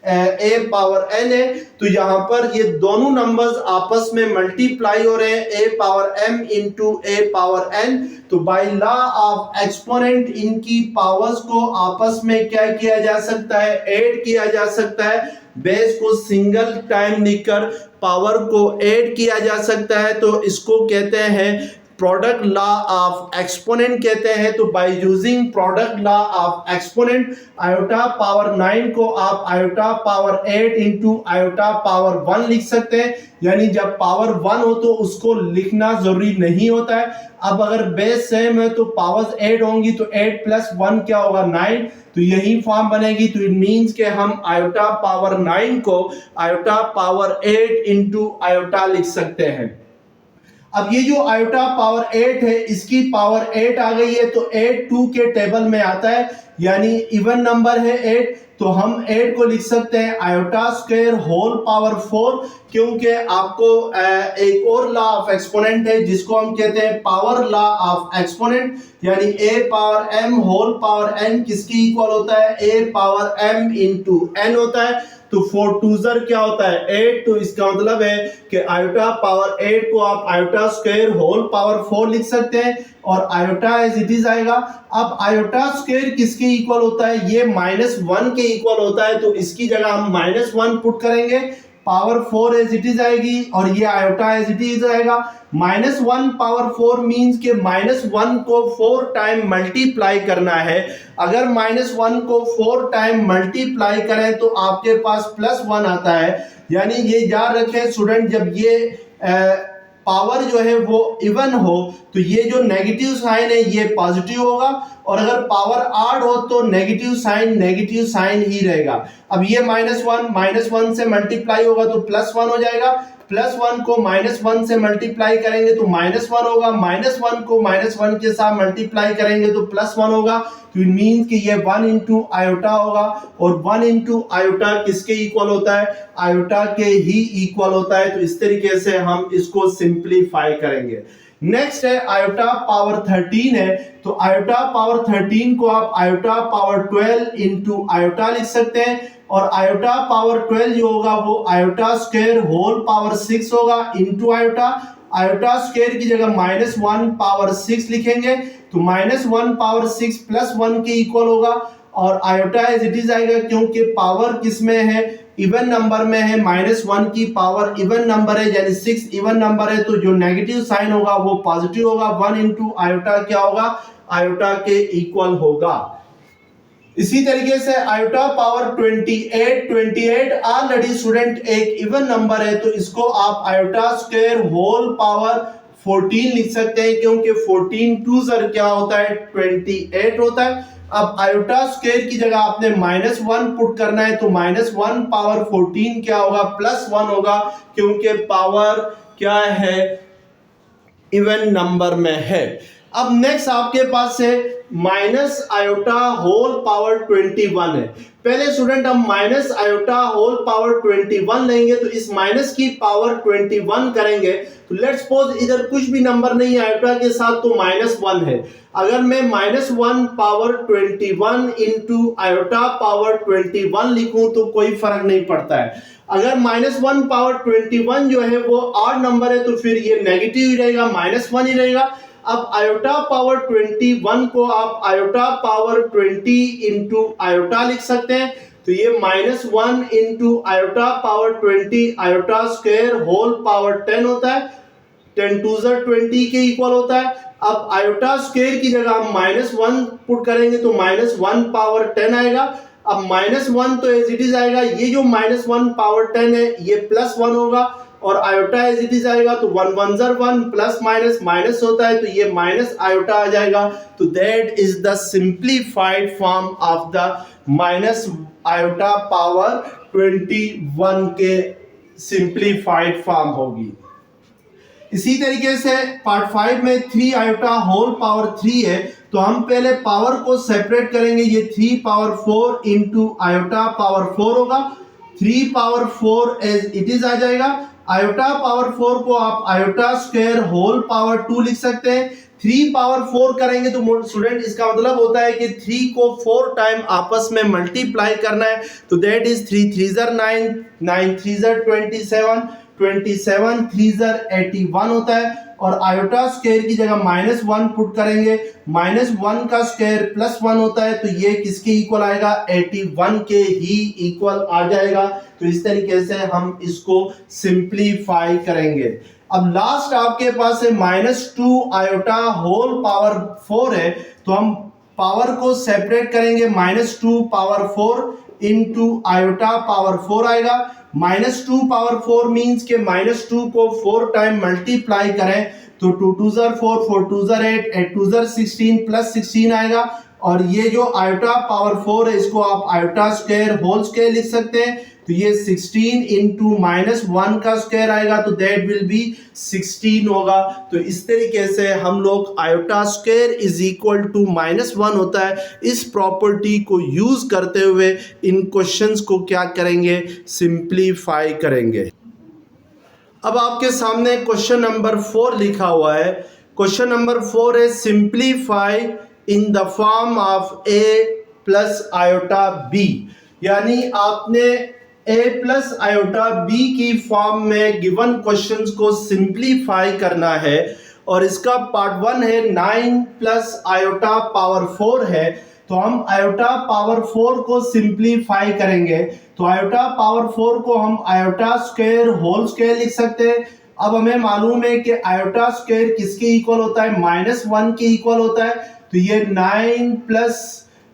a पावर n है, तो यहां पर ये दोनों नंबर्स आपस में मल्टीप्लाई हो रहे हैं a power m into a power n। तो बाय लॉ ऑफ एक्सपोनेंट इनकी पावर्स को आपस में क्या किया जा सकता है? ऐड किया जा सकता है। बेस को सिंगल टाइम लिखकर पावर को ऐड किया जा सकता है, तो इसको कहते हैं प्रोडक्ट लॉ ऑफ एक्सपोनेंट कहते हैं। तो by using product law of exponent iota power 9 को आप iota power 8 into iota power 1 लिख सकते हैं, यानी जब पावर 1 हो तो उसको लिखना जरूरी नहीं होता है। अब अगर बेस सेम है तो पावर्स ऐड होंगी, तो 8 प्लस 1 क्या होगा 9, तो यही फॉर्म बनेगी। तो इट मींस के हम आयोटा पावर 9 को आयोटा पावर 8 इंटू आयोटा लिख सकते हैं। अब ये जो आयोटा पावर 8 है, इसकी पावर 8 आ गई है, तो 8 2 के टेबल में आता है, यानी इवन नंबर है 8, तो हम 8 को लिख सकते हैं आयोटा स्क्वायर होल पावर 4, क्योंकि आपको एक और लॉ ऑफ एक्सपोनेंट है जिसको हम कहते हैं पावर लॉ ऑफ एक्सपोनेंट, यानी a power m whole power n किसकी इक्वल होता है, a power m into n होता है। तो 4 2 ज़र क्या होता है 8, तो इसका मतलब है कि आयोटा पावर 8 को आप आयोटा स्क्वायर होल पावर 4 लिख सकते हैं और आयोटा एज इट इज आएगा। अब आयोटा स्क्वायर किसके इक्वल होता है, ये -1 के इक्वल होता है, तो इसकी जगह हम -1 पुट करेंगे, पावर 4 एज इट इज आएगी और ये आयोटा एज इट इज आएगा। -1 पावर 4 मींस के -1 को 4 टाइम मल्टीप्लाई करना है। अगर -1 को 4 टाइम मल्टीप्लाई करें तो आपके पास +1 आता है, यानी ये याद रखें स्टूडेंट, जब ये पावर जो है वो इवन हो तो ये जो नेगेटिव साइन है ये पॉजिटिव होगा, और अगर पावर ऑड हो तो नेगेटिव साइन ही रहेगा। अब ये -1 से मल्टीप्लाई होगा तो +1 हो जाएगा, +1 को -1 से मल्टीप्लाई करेंगे तो -1 होगा, -1 को -1 के साथ मल्टीप्लाई करेंगे तो +1 होगा। तो इट मीन्स कि ये 1 इंटू आयोटा होगा, और 1 इंटू आयोटा किसके इक्वल होता है, आयोटा के ही इक्वल होता है। तो इस तरीके से हम इसको सिंप्लीफाई करेंगे। नेक्स्ट है आयोटा पावर 13 है, तो आयोटा पावर 13 को आप आयोटा पावर 12 इंटू आयोटा लिख सकते हैं, और आयोटा पावर 12 जो होगा वो आयोटा स्क्वायर होल पावर 6 होगा इंटू आयोटा। आयोटा स्क्वायर की जगह -1 पावर 6 लिखेंगे, तो -1 पावर 6 प्लस 1 के इक्वल होगा, और आयोटा एज इट इज आएगा क्योंकि पावर किसमें है, इवन नंबर में है। -1 की पावर इवन नंबर है, यानी 6 इवन नंबर है, तो जो नेगेटिव साइन होगा वो पॉजिटिव होगा। 1 इंटू आयोटा क्या होगा, आयोटा के इक्वल होगा। इसी तरीके से आयोटा पावर 28 ऑलरेडी स्टूडेंट एक इवन नंबर है, तो इसको आप आयोटा स्क्वायर होल पावर 14 लिख सकते हैं, क्योंकि 14 2 ज़र क्या होता है 28 होता है। अब आयोटा स्क्वायर की जगह आपने -1 पुट करना है, तो -1 पावर 14 क्या होगा, +1 होगा, क्योंकि पावर क्या है, इवन नंबर में है। अब नेक्स्ट आपके पास है माइनस आयोटा होल पावर 21 है। पहले स्टूडेंट हम माइनस आयोटा होल पावर 21 लेंगे, तो इस माइनस की पावर 21 करेंगे, तो लेट्स सपोज इधर कुछ भी नंबर नहीं आयोटा के साथ, तो -1 है। अगर मैं -1 पावर 21 इंटू आयोटा पावर 21 लिखूं तो कोई फर्क नहीं पड़ता है। अगर -1 पावर 21 जो है वो ऑड नंबर है, तो फिर ये नेगेटिव ही रहेगा, -1 ही रहेगा। अब आयोटा पावर 21 को आप आयोटा पावर 20 इंटू आयोटा लिख सकते हैं, तो ये -1 into iota power 20 iota square whole power 10 होता है। 10 2 ज़र 20 के इक्वल होता है। अब आयोटा स्क्वायर की जगह हम -1 पुट करेंगे तो -1 पावर 10 आएगा। अब -1 तो एज इट इज आएगा, ये जो -1 पावर 10 है ये +1 होगा, और आयोटा एज इट इज आएगा, तो 1 1 ज़र 1 प्लस माइनस माइनस होता है, तो ये माइनस आयोटा आ जाएगा। तो that is the simplified form of the minus iota power 21 के सिंप्लीफाइड फॉर्म होगी। इसी तरीके से पार्ट 5 में 3 आयोटा होल पावर 3 है, तो हम पहले पावर को सेपरेट करेंगे। ये 3 पावर 4 इंटू आयोटा पावर 4 होगा, 3 पावर 4 एज इट इज आ जाएगा। आयोटा पावर 4 को आप आयोटा स्क्वायर होल पावर 2 लिख सकते हैं। 3 पावर 4 करेंगे तो स्टूडेंट इसका मतलब होता है कि 3 को 4 टाइम आपस में मल्टीप्लाई करना है, तो दैट इज 3 3 ज़र 9 9 3 ज़र 27 27 3 81 होता है, और आयोटा स्क्वायर की जगह -1 पुट करेंगे, -1 का स्क्वायर +1 होता है, तो ये किसके इक्वल आएगा, 81 के ही इक्वल आ जाएगा। तो इस तरीके से हम इसको सिंप्लीफाई करेंगे। अब लास्ट आपके पास है -2 आयोटा होल पावर 4 है, तो हम पावर को सेपरेट करेंगे, -2 पावर 4 इंटू आयोटा पावर 4 आएगा। -2 पावर 4 मीन्स के -2 को 4 टाइम मल्टीप्लाई करें तो 2 2 4 4 2 8 8 2 16 प्लस 16 आएगा। और ये जो आयोटा पावर 4 है इसको आप आयोटा स्क्वायर होल स्क्वायर लिख सकते हैं, तो ये 16 इंटू -1 का स्क्वायर आएगा, तो दैट विल बी 16 होगा। तो इस तरीके से हम लोग iota square is equal to -1 होता है, इस प्रॉपर्टी को यूज करते हुए इन क्वेश्चंस को क्या करेंगे, सिंप्लीफाई करेंगे। अब आपके सामने क्वेश्चन नंबर 4 लिखा हुआ है। क्वेश्चन नंबर 4 है simplify in the form of a plus iota b, यानी आपने a प्लस आयोटा b की फॉर्म में गिवन क्वेश्चंस को सिंप्लीफाई करना है। और इसका पार्ट 1 है 9 प्लस आयोटा पावर 4 है, तो हम आयोटा पावर 4 को सिंप्लीफाई करेंगे। तो आयोटा पावर 4 को हम आयोटा स्क्वायर होल स्क्वायर लिख सकते हैं। अब हमें मालूम है कि आयोटा स्क्वायर किसके इक्वल होता है, -1 के इक्वल होता है, तो ये 9 प्लस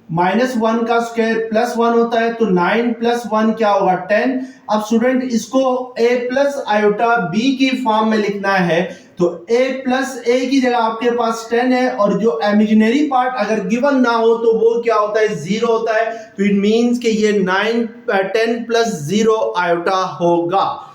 -1 का स्क्वायर +1 होता है, तो 9 + 1 क्या होगा, 10। अब स्टूडेंट इसको a प्लस आयोटा b की फॉर्म में लिखना है, तो a प्लस a की जगह आपके पास 10 है, और जो इमेजिनरी पार्ट अगर गिवन ना हो तो वो क्या होता है, 0 होता है। तो इट मीन्स कि ये 10 + 0 आयोटा होगा।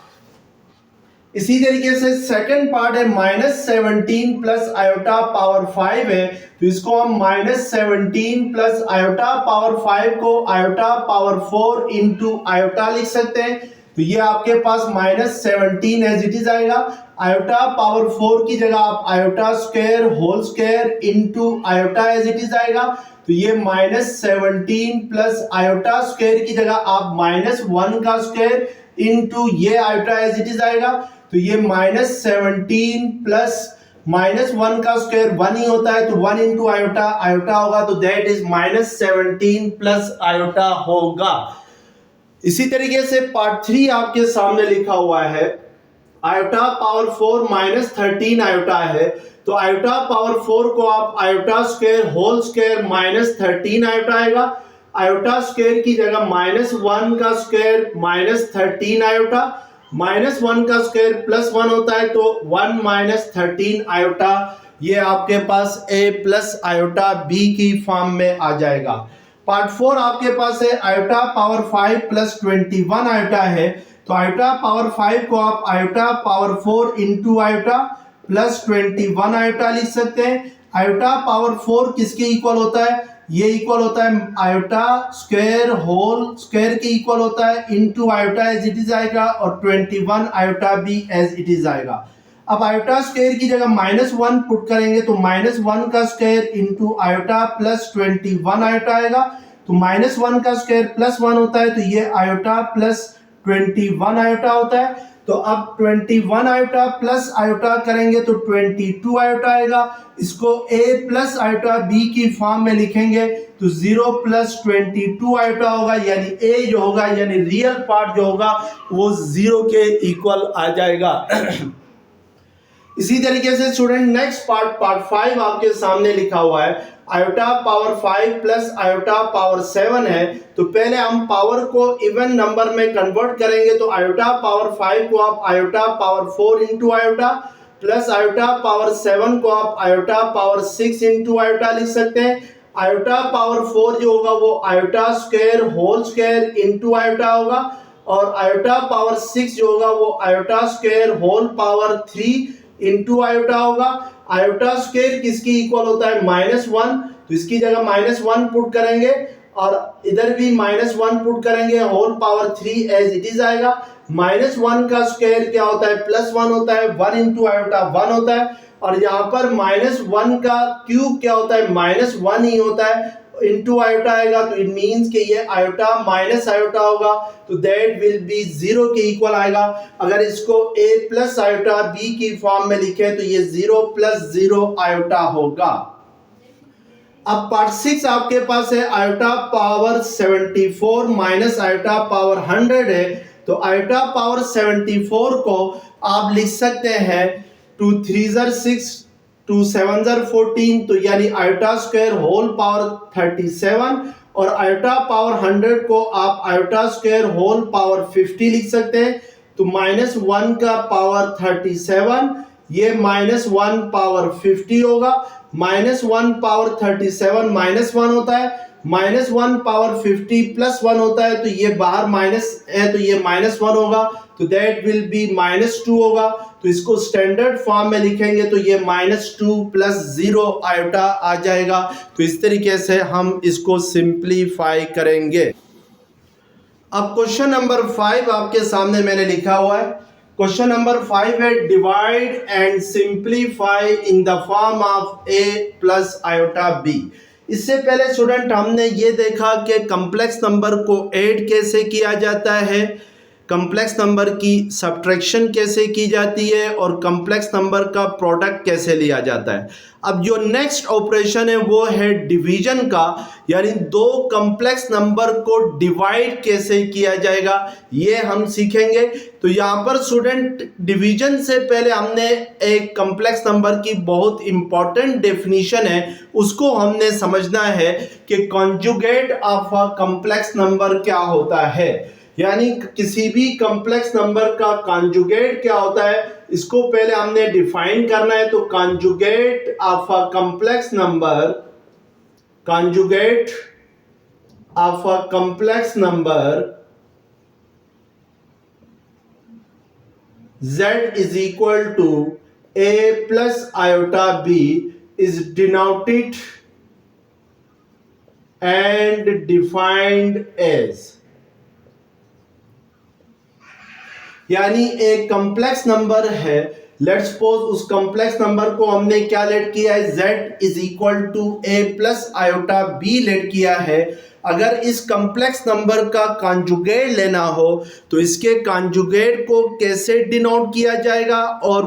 इसी तरीके से सेकंड पार्ट है -17 प्लस आयोटा पावर 5 है, तो इसको हम -17 प्लस आयोटा पावर 5 को आयोटा पावर 4 इंटू आयोटा लिख सकते हैं। तो ये आपके पास -17 एज इट इज आएगा। आयोटा पावर 4 की जगह आप iota square whole square into iota as it is आएगा, तो ये -17 प्लस आयोटा स्क्वायर की जगह आप -1 का स्क्वायर इंटू ये आयोटा एज इट इज आएगा, तो ये -17 प्लस -1 का स्क्वायर 1 ही होता है, तो 1 इंटू आयोटा आयोटा होगा, तो दैट इज -17 प्लस आयोटा होगा। इसी तरीके से पार्ट 3 आपके सामने लिखा हुआ है। आयोटा पावर 4 -13 आयोटा है, तो आयोटा पावर 4 को आप iota square whole square -13 iota आएगा। आयोटा स्क्वायर की जगह -1 का स्क्वायर -13 आयोटा, -1 का स्क्वायर +1 होता है, तो 1 - 13 आयोटा, ये आपके पास a प्लस आयोटा b की फॉर्म में आ जाएगा। पार्ट 4 आपके पास है आयोटा पावर 5 प्लस 21 आयोटा है, तो आयोटा पावर 5 को आप iota power 4 into iota plus 21 iota लिख सकते हैं। आयोटा पावर 4 किसके इक्वल होता है, ये इक्वल होता है आयोटा स्क्वायर होल स्क्वायर के इक्वल होता है into iota as it is आएगा, और 21 आयोटा भी एज इट इज आएगा। अब आयोटा स्क्वायर की जगह -1 पुट करेंगे, तो -1 का square into iota plus 21 iota आएगा, तो -1 का स्क्वायर +1 होता है, तो ये आयोटा प्लस 21 आयोटा होता है। तो अब 21 आयोटा प्लस आयोटा करेंगे तो 22 आयोटा आएगा। इसको a प्लस आयोटा b की फॉर्म में लिखेंगे तो 0 + 22 आयोटा होगा, यानी a जो होगा यानी रियल पार्ट जो होगा वो 0 के इक्वल आ जाएगा। इसी तरीके से स्टूडेंट नेक्स्ट पार्ट 5 आपके सामने लिखा हुआ है। Iota power 5 plus iota power 7 है, तो पहले हम पावर को इवन नंबर में कन्वर्ट करेंगे, तो आयोटा पावर 5 को आप iota power 4 into iota plus iota power 7 को आप आयोटा पावर 6 इंटू आयोटा लिख सकते हैं। आयोटा पावर 4 जो होगा वो iota square whole square into iota होगा, और आयोटा पावर 6 जो होगा वो iota square whole power 3 into iota होगा। आयोटा स्क्वायर किसकी इक्वल होता है, -1, तो इसकी जगह -1 पुट करेंगे और इधर भी -1 पुट करेंगे, whole power 3 as it is आएगा। -1 का स्क्वायर क्या होता है, +1 होता है, 1 इंटू आयोटा 1 होता है, और यहाँ पर -1 का क्यूब क्या होता है, -1 ही होता है, इनटू आयोटा आएगा तो इट मींस कि ये आयोटा माइनस आयोटा होगा, तो दैट विल बी जीरो के इक्वल आएगा। अगर इसको a प्लस आयोटा b की फॉर्म में लिखे तो ये 0 प्लस 0 आयोटा होगा। अब पार्ट 6 आपके पास है iota power 74 minus iota power 100 है, तो आयोटा पावर 74 को आप लिख सकते हैं 2 3 6 2 7 14, तो यानी आयोटा स्क्वायर होल पावर 37, और आयोटा पावर 100 को आप आयोटा स्क्वायर होल पावर 50 लिख सकते हैं। तो -1 का पावर 37, ये -1 पावर 50 होगा। -1 पावर 37 -1 होता है, -1 पावर 50 +1 होता है, तो ये बाहर माइनस है तो ये -1 होगा, तो दैट विल बी -2 होगा। तो इसको स्टैंडर्ड फॉर्म में लिखेंगे तो ये -2 + 0 आयोटा आ जाएगा। तो इस तरीके से हम इसको सिंप्लीफाई करेंगे। अब क्वेश्चन नंबर 5 आपके सामने मैंने लिखा हुआ है। क्वेश्चन नंबर 5 है divide and simplify in the form of a plus iota b। इससे पहले स्टूडेंट हमने ये देखा कि कॉम्प्लेक्स नंबर को ऐड कैसे किया जाता है, कॉम्प्लेक्स नंबर की सब्ट्रैक्शन कैसे की जाती है, और कॉम्प्लेक्स नंबर का प्रोडक्ट कैसे लिया जाता है। अब जो नेक्स्ट ऑपरेशन है वो है डिवीजन का, यानी दो कॉम्प्लेक्स नंबर को डिवाइड कैसे किया जाएगा ये हम सीखेंगे। तो यहाँ पर स्टूडेंट डिवीजन से पहले हमने एक कॉम्प्लेक्स नंबर की बहुत इंपॉर्टेंट डेफिनेशन है उसको हमने समझना है कि conjugate of a complex number क्या होता है, यानी किसी भी कॉम्प्लेक्स नंबर का कॉन्जुगेट क्या होता है इसको पहले हमने डिफाइन करना है। तो conjugate of a complex number, conjugate of a complex number z is equal to a plus iota b is denoted and defined as, यानी एक कॉम्प्लेक्स नंबर है, लेट्स सपोज उस कॉम्प्लेक्स नंबर को हमने क्या लेट किया है, z is equal to a plus iota b let किया है। अगर इस कॉम्प्लेक्स नंबर का कॉन्जुगेट लेना हो तो इसके कॉन्जुगेट को कैसे डिनोट किया जाएगा और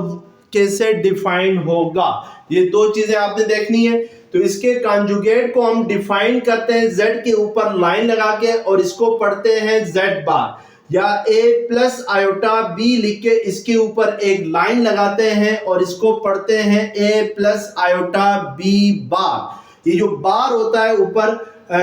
कैसे डिफाइन होगा, ये दो चीजें आपने देखनी है। तो इसके कॉन्जुगेट को हम डिफाइन करते हैं z के ऊपर लाइन लगा के, और इसको पढ़ते हैं z बार, या a प्लस आयोटा b लिख के इसके ऊपर एक लाइन लगाते हैं और इसको पढ़ते हैं a प्लस आयोटा b बार। ये जो बार होता है ऊपर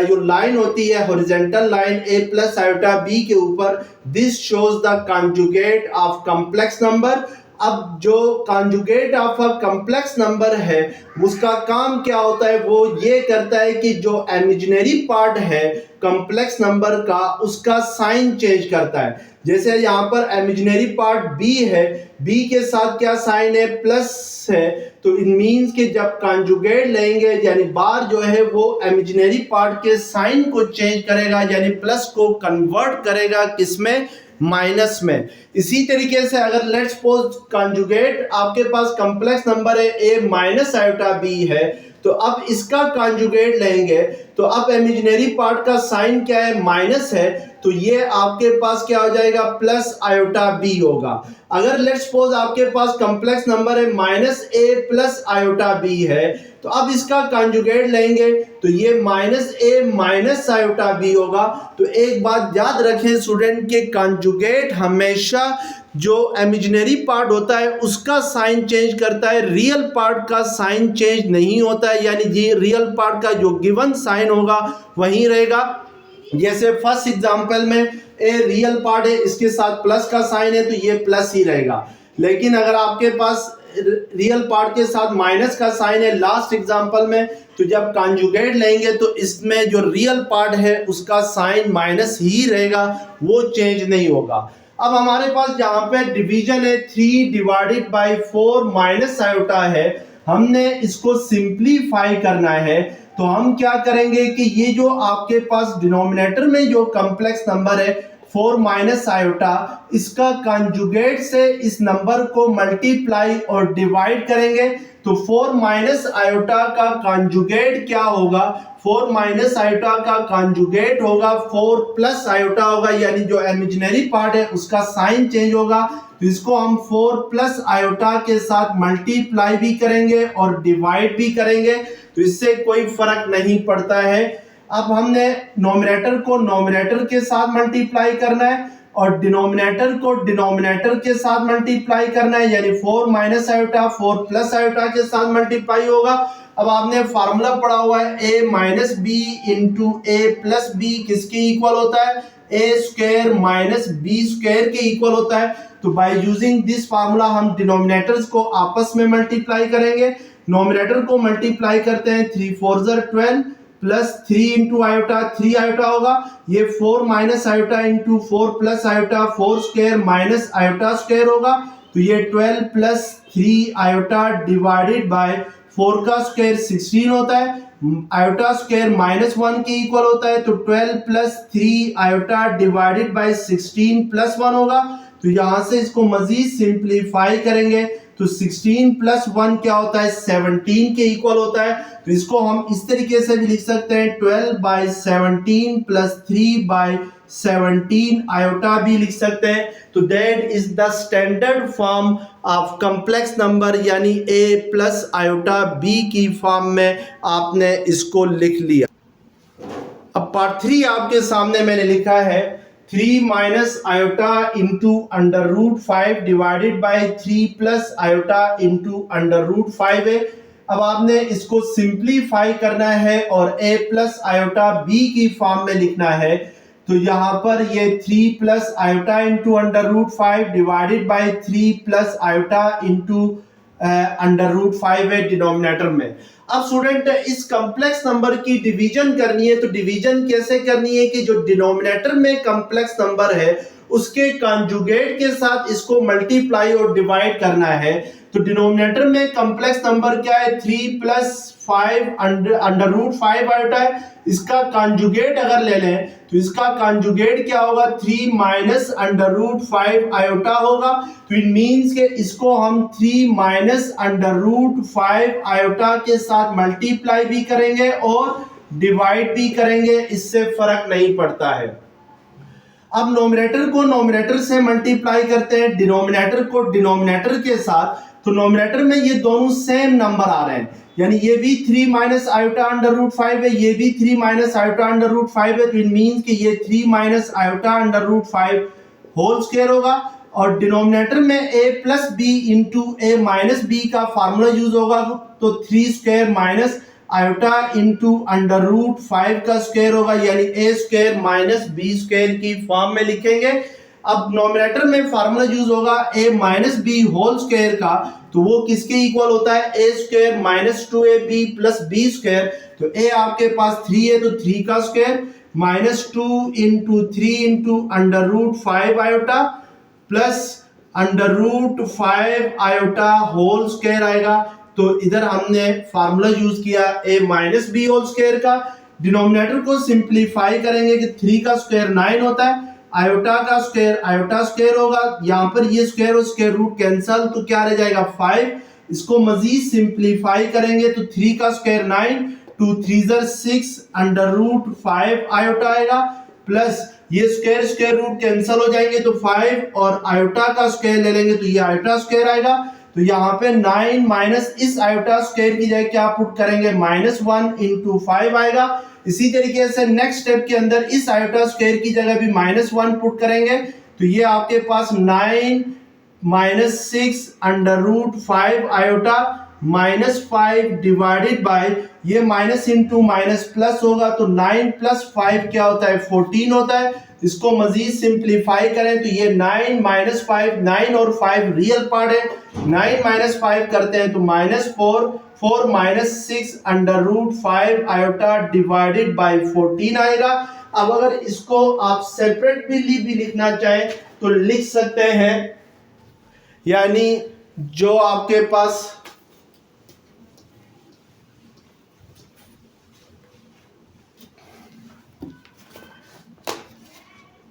जो लाइन होती है horizontal line a plus iota b के ऊपर, this shows the conjugate of complex number. अब जो conjugate of a complex number है उसका काम क्या होता है, वो ये करता है कि जो इमेजिनरी पार्ट है कॉम्प्लेक्स नंबर का उसका साइन चेंज करता है। जैसे यहाँ पर इमेजिनरी पार्ट b है, b के साथ क्या साइन है, प्लस है, तो इट मींस कि जब कॉन्जुगेट लेंगे यानी बार जो है वो इमेजिनरी पार्ट के साइन को चेंज करेगा, यानी प्लस को कन्वर्ट करेगा किसमें, माइनस में। इसी तरीके से अगर लेट्स सपोज कॉन्जुगेट आपके पास कॉम्प्लेक्स नंबर है a माइनस आयोटा b है, तो अब इसका कॉन्जुगेट लेंगे तो अब इमेजिनरी पार्ट का साइन क्या है, माइनस है, तो ये आपके पास क्या हो जाएगा, प्लस आयोटा b होगा। अगर लेट्स सपोज आपके पास कॉम्प्लेक्स नंबर है minus a plus iota b है, तो अब इसका कॉन्जुगेट लेंगे तो ये minus a minus iota b होगा। तो एक बात याद रखें स्टूडेंट के कॉन्जुगेट हमेशा जो इमेजिनरी पार्ट होता है उसका साइन चेंज करता है, रियल पार्ट का साइन चेंज नहीं होता है, यानी ये रियल पार्ट का जो गिवन साइन होगा वहीं रहेगा। जैसे फर्स्ट एग्जांपल में ए रियल पार्ट है, इसके साथ प्लस का साइन है तो ये प्लस ही रहेगा, लेकिन अगर आपके पास रियल पार्ट के साथ माइनस का साइन है लास्ट एग्जांपल में, तो जब कॉन्जुगेट लेंगे तो इसमें जो रियल पार्ट है उसका साइन माइनस ही रहेगा, वो चेंज नहीं होगा। अब हमारे पास जहाँ पे डिवीजन है 3 डिवाइडेड बाय 4 माइनस आयोटा है, हमने इसको सिंप्लीफाई करना है। तो हम क्या करेंगे कि ये जो आपके पास डिनोमिनेटर में जो कॉम्प्लेक्स नंबर है 4 माइनस आयोटा, इसका कॉन्जुगेट से इस नंबर को मल्टीप्लाई और डिवाइड करेंगे। तो 4 माइनस आयोटा का कॉन्जुगेट क्या होगा, 4 माइनस आयोटा का कॉन्जुगेट होगा 4 प्लस आयोटा होगा, यानी जो इमेजिनरी पार्ट है उसका साइन चेंज होगा। तो इसको हम 4 प्लस आयोटा के साथ मल्टीप्लाई भी करेंगे और डिवाइड भी करेंगे, तो इससे कोई फर्क नहीं पड़ता है। अब हमने नोमिनेटर को नोमिनेटर के साथ मल्टीप्लाई करना है और डिनोमिनेटर को डिनोमिनेटर के साथ मल्टीप्लाई करना है, यानी 4 माइनस आयोटा 4 प्लस आयोटा के साथ मल्टीप्लाई होगा। अब आपने फार्मूला पढ़ा हुआ है a minus b into a plus b किसके इक्वल होता है, a square minus b square के इक्वल होता है। तो बाय यूजिंग दिस फार्मूला हम डिनोमिनेटर्स को आपस में मल्टीप्लाई करेंगे। नोमिनेटर को मल्टीप्लाई करते हैं 3 4 12 प्लस 3 इंटू आयोटा 3 आयोटा होगा, ये 4 minus iota into 4 plus iota 4 square minus iota square होगा, तो ये 12 प्लस 3 आयोटा डिवाइडेड बाय 4 का स्क्वायर 16 होता है, आयोटा स्क्वायर माइनस 1 के इक्वल होता है, तो 12 plus 3 iota divided bye 16 plus 1 होगा। तो यहां से इसको मजीद सिंप्लीफाई करेंगे तो 16 प्लस 1 क्या होता है, 17 के इक्वल होता है। तो इसको हम इस तरीके से भी लिख सकते हैं 12 बाई 17 प्लस 3 बाई 17 आयोटा भी लिख सकते हैं। तो that is the standard form of complex number, यानी a प्लस आयोटा b की फॉर्म में आपने इसको लिख लिया। अब पार्ट 3 आपके सामने मैंने लिखा है 3 minus iota into under root 5 divided by 3 plus iota into under root 5 है। अब आपने इसको सिंप्लीफाई करना है और a प्लस आयोटा b की फॉर्म में लिखना है। तो यहाँ पर ये 3 plus iota into under root 5 divided by 3 plus iota into under root 5 है डिनोमिनेटर में। अब स्टूडेंट इस कॉम्प्लेक्स नंबर की डिवीजन करनी है, तो डिवीजन कैसे करनी है कि जो डिनोमिनेटर में कॉम्प्लेक्स नंबर है उसके कॉन्जुगेट के साथ इसको मल्टीप्लाई और डिवाइड करना है। तो डिनोमिनेटर में कॉम्प्लेक्स नंबर क्या है, 3 प्लस 5 अंडर रूट 5 आयोटा है, इसका कॉन्जुगेट अगर ले लें तो इसका कॉन्जुगेट क्या होगा, 3 माइनस अंडर रूट 5 आयोटा होगा। तो इट मींस कि इसको हम 3 माइनस अंडर रूट 5 आयोटा के साथ मल्टीप्लाई भी करेंगे और डिवाइड भी करेंगे, इससे फर्क नहीं पड़ता है। अब नोमिनेटर को नोमिनेटर से मल्टीप्लाई करते हैं, डिनोमिनेटर को डिनोमिनेटर के साथ। तो नोमिनेटर में ये दोनों सेम नंबर आ रहे हैं, यानी ये भी 3 माइनस आयोटा अंडर रूट 5 है, ये भी 3 माइनस आयोटा अंडर रूट 5 है। तो इट मींस कि ये 3 minus iota under root 5 whole square होगा। और डिनोमिनेटर में a plus b into a minus b का फार्मूला यूज होगा, तो 3 square minus iota into under root 5 का स्क्वायर होगा, यानी a square minus b square की फॉर्म में लिखेंगे। अब नोमिनेटर में फार्मूला यूज होगा a minus b whole square का, तो वो किसके इक्वल होता है, a square minus 2ab plus b square. तो a आपके पास 3 है तो 3 का square minus 2 into 3 into under root 5 iota plus under root 5 iota whole square आएगा। तो इधर हमने फार्मूला यूज किया a minus b whole square का। डिनोमिनेटर को सिंप्लीफाई करेंगे कि 3 का स्क्वायर 9 होता है, आयोटा का स्क्वायर आयोटा स्क्वायर होगा, यहाँ पर ये स्क्वायर और स्क्वायर रूट कैंसल, तो क्या रह जाएगा 5। इसको मजीद सिंप्लीफाई करेंगे तो 3 का स्क्वायर 9, 2 3 6 अंडर रूट 5 आयोटा आएगा, प्लस ये स्क्वायर स्क्वायर रूट कैंसल हो जाएंगे तो 5 और आयोटा का स्क्वायर ले लेंगे तो ये आयोटा स्क्वायर आएगा। तो यहाँ पे 9 माइनस इस आयोटा स्क्वायर की जगह क्या पुट करेंगे, -1 इंटू 5 आएगा। इसी तरीके से नेक्स्ट स्टेप के अंदर इस आयोटा स्क्वायर की जगह भी -1 पुट करेंगे, तो ये आपके पास 9 minus 6 under root 5 iota -5 divided by ये माइनस इंटू माइनस प्लस होगा, तो 9 प्लस 5 क्या होता है 14 होता है। इसको मजीद सिंप्लीफाई करें तो ये 9 माइनस 5, 9 और 5 रियल पार्ट है, 9 माइनस 5 करते हैं तो -4, 4 minus 6 under root 5 iota divided by 14 आएगा। अब अगर इसको आप सेपरेटली भी लिखना चाहें तो लिख सकते हैं, यानी जो आपके पास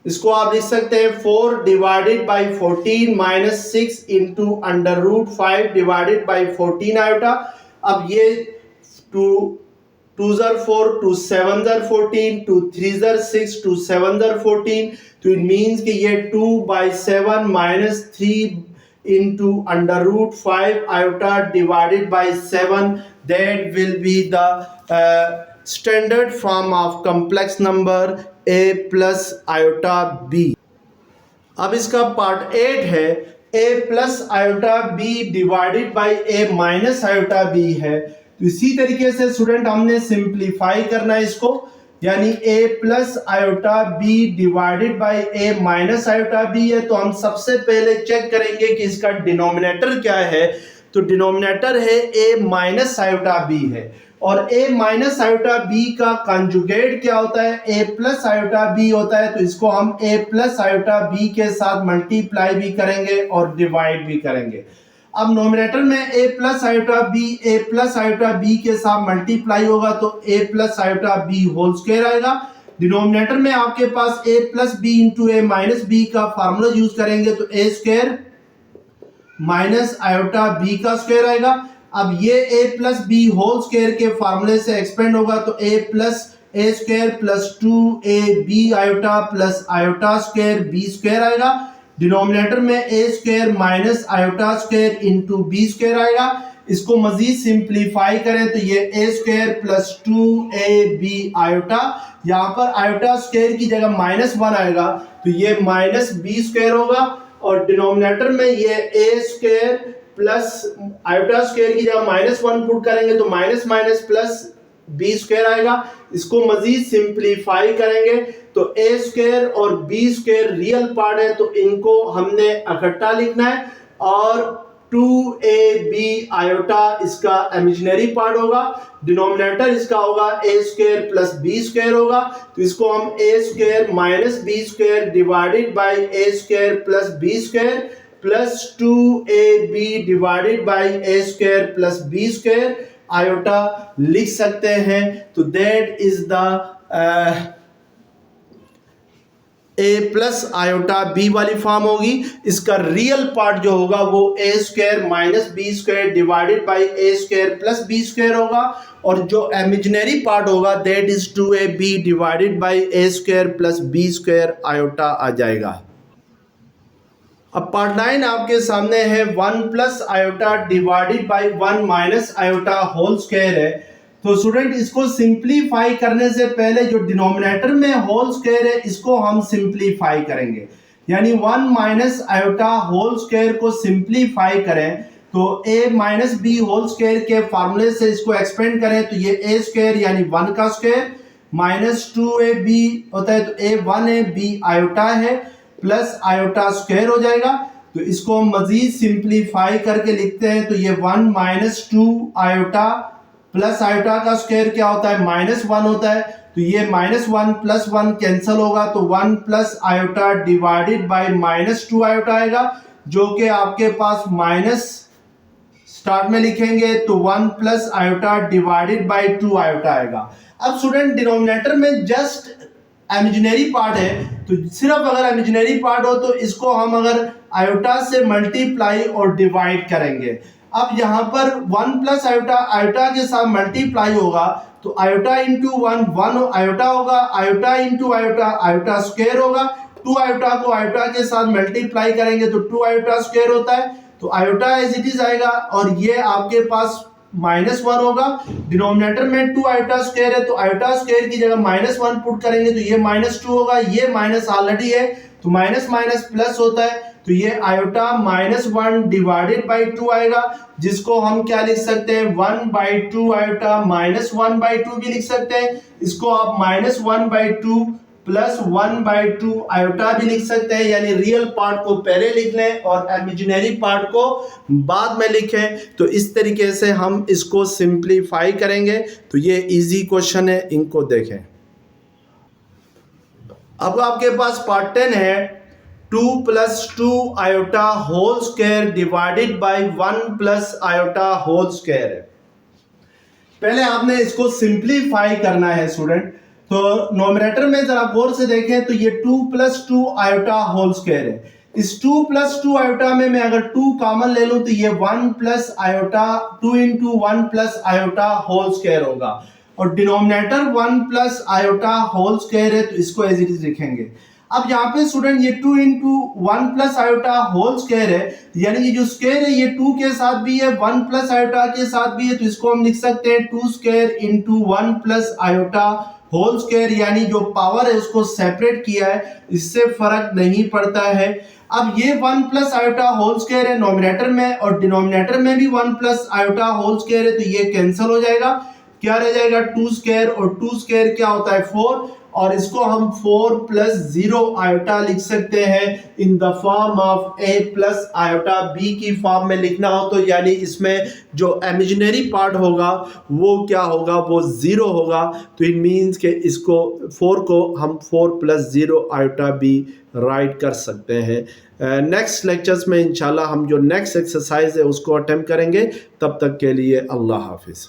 इसको आप लिख सकते हैं 4 divided by 14 minus 6 into under root 5 divided by 14 iota. अब ये 2 2 ज़र 4, 2 7 ज़र 14, 2 3 ज़र 6, 2 7 ज़र 14। तो इट मीन्स कि ये 2/7 minus 3 into under root 5 iota divided by 7, that will be the standard form of complex number a plus iota b। अब इसका पार्ट 8 है, a plus iota b divided by a minus iota b है। तो इसी तरीके से student हमने simplify करना है इसको, यानी a plus iota b divided by a minus iota b है। तो हम सबसे पहले चेक करेंगे कि इसका डिनोमिनेटर क्या है। तो डिनोमिनेटर है a माइनस आयोटा b है, और a माइनस आयोटा b का कंजुगेट क्या होता है, a प्लस आयोटा b होता है। तो इसको हम a प्लस आयोटा b के साथ मल्टीप्लाई भी करेंगे और डिवाइड भी करेंगे। अब नोमिनेटर में a प्लस आयोटा b के साथ मल्टीप्लाई होगा तो a plus iota b whole square आएगा। डिनोमिनेटर में आपके पास a plus b into a minus b का फार्मूला यूज करेंगे तो a square minus iota b का स्क्वायर आएगा। अब ये a plus b whole square के फार्मूले से एक्सपेंड होगा तो a plus a square plus 2ab iota plus iota square b square आएगा। डिनोमिनेटर में a square minus iota square into b square आएगा। इसको मजीद सिंप्लीफाई करें तो ये a square plus 2ab iota, यहाँ पर आयोटा स्क्वायर की जगह -1 आएगा तो ये माइनस b स्क्वायर होगा, और डिनोमिनेटर में ये a square plus iota square की जगह -1 पुट करेंगे तो minus minus plus b square आएगा। इसको मजीद सिंप्लीफाई करेंगे तो a स्क्वायर और b स्क्वायर रियल पार्ट है तो इनको हमने इकट्ठा लिखना है, और 2ab आयोटा इसका इमेजिनरी पार्ट होगा। डिनोमिनेटर इसका होगा a square plus b square होगा, तो इसको हम a square minus b square divided by a square plus b square plus 2ab divided by a square plus b square iota लिख सकते हैं। तो that is the a plus iota b वाली form होगी। इसका रियल पार्ट जो होगा वो a square minus b square divided by a square plus b square होगा, और जो इमेजिनरी पार्ट होगा that is 2ab divided by a square plus b square iota आ जाएगा। अब पार्ट 9 आपके सामने है 1 plus iota divided by 1 minus iota whole square है। तो स्टूडेंट इसको सिंप्लीफाई करने से पहले जो डिनोमिनेटर में होल स्क्वायर है इसको हम सिंप्लीफाई करेंगे, यानी 1 माइनस आयोटा होल स्क्वायर को सिंप्लीफाई करें तो a minus b whole square के फार्मूले से इसको एक्सपेंड करें तो ये a स्क्वायर यानी 1 का स्क्वायर माइनस 2ab होता है तो a 1ab आयोटा है प्लस आयोटा स्क्वायर हो जाएगा। तो इसको हम मजीद सिंप्लीफाई करके लिखते हैं तो ये 1 माइनस 2 आयोटा प्लस आयोटा का स्क्वायर क्या होता है -1 होता है, तो ये -1 प्लस 1 कैंसिल होगा तो 1 plus iota divided by -2 iota आएगा, जो कि आपके पास माइनस स्टार्ट में लिखेंगे तो 1 plus iota divided by 2 iota आएगा। अब स्टूडेंट डिनोमिनेटर में जस्ट इमेजिनरी पार्ट है, तो सिर्फ अगर इमेजिनरी पार्ट हो तो इसको हम अगर आयोटा से मल्टीप्लाई और डिवाइड करेंगे। अब यहाँ पर 1 प्लस आयोटा के साथ मल्टीप्लाई होगा तो आयोटा इंटू 1 आयोटा होगा, आयोटा इंटू आयोटा स्क्वायर होगा। 2 आयोटा को आयोटा के साथ मल्टीप्लाई करेंगे तो 2 आयोटा स्क्वायर होता है, तो आयोटा एज इट इज आएगा, और ये आपके पास -1 होगा। डिनोमिनेटर में 2 आयोटा स्क्वायर है तो आयोटा स्क्वायर की जगह -1 पुट करेंगे तो ये -2 होगा, ये माइनस ऑलरेडी है तो माइनस माइनस प्लस होता है, तो ये आयोटा -1 डिवाइडेड बाई 2 आएगा, जिसको हम क्या लिख सकते हैं 1/2 आयोटा -1/2 भी लिख सकते हैं। इसको आप -1/2 प्लस 1/2 आयोटा भी लिख सकते हैं, यानी रियल पार्ट को पहले लिख लें और इमेजिनरी पार्ट को बाद में लिखें। तो इस तरीके से हम इसको सिंप्लीफाई करेंगे। तो ये इजी क्वेश्चन है, इनको देखें। अब आपके पास पार्ट 10 है 2 plus 2 iota whole square divided by 1 plus iota whole square है। पहले आपने इसको सिंप्लीफाई करना है स्टूडेंट। तो नोमिनेटर में जरा गौर से देखें तो ये 2 प्लस 2 आयोटा होल स्क्वायर है। इस 2 प्लस 2 आयोटा में मैं अगर 2 कॉमन ले लूं तो ये 1 plus iota 2 into 1 plus iota whole square होगा। और denominator 1 plus iota whole square है, तो इसको एज इट इज लिखेंगे। अब यहाँ पे स्टूडेंट ये 2 into 1 plus iota whole square है, यानी ये जो स्क्वायर है ये 2 के साथ भी है, 1 प्लस आयोटा के साथ भी है, तो इसको हम लिख सकते हैं 2 square into 1 plus iota whole square, यानी जो पावर है उसको सेपरेट किया है, इससे फर्क नहीं पड़ता है। अब ये 1 प्लस आयोटा होल स्क्वायर है नोमिनेटर में, और डिनोमिनेटर में भी 1 प्लस आयोटा होल स्क्वायर है, तो ये कैंसिल हो जाएगा। क्या रह जाएगा 2 स्क्वायर, और 2 स्क्वायर क्या होता है 4, और इसको हम 4 प्लस 0 आयोटा लिख सकते हैं in the form of a plus iota b की फॉर्म में लिखना हो तो, यानी इसमें जो इमेजिनरी पार्ट होगा वो क्या होगा, वो 0 होगा। तो इट मीन्स कि इसको 4 को हम 4 प्लस 0 आयोटा b राइट कर सकते हैं। नेक्स्ट लेक्चर्स में इंशाल्लाह हम जो नेक्स्ट एक्सरसाइज है उसको अटेम्प्ट करेंगे। तब तक के लिए अल्लाह हाफिज़।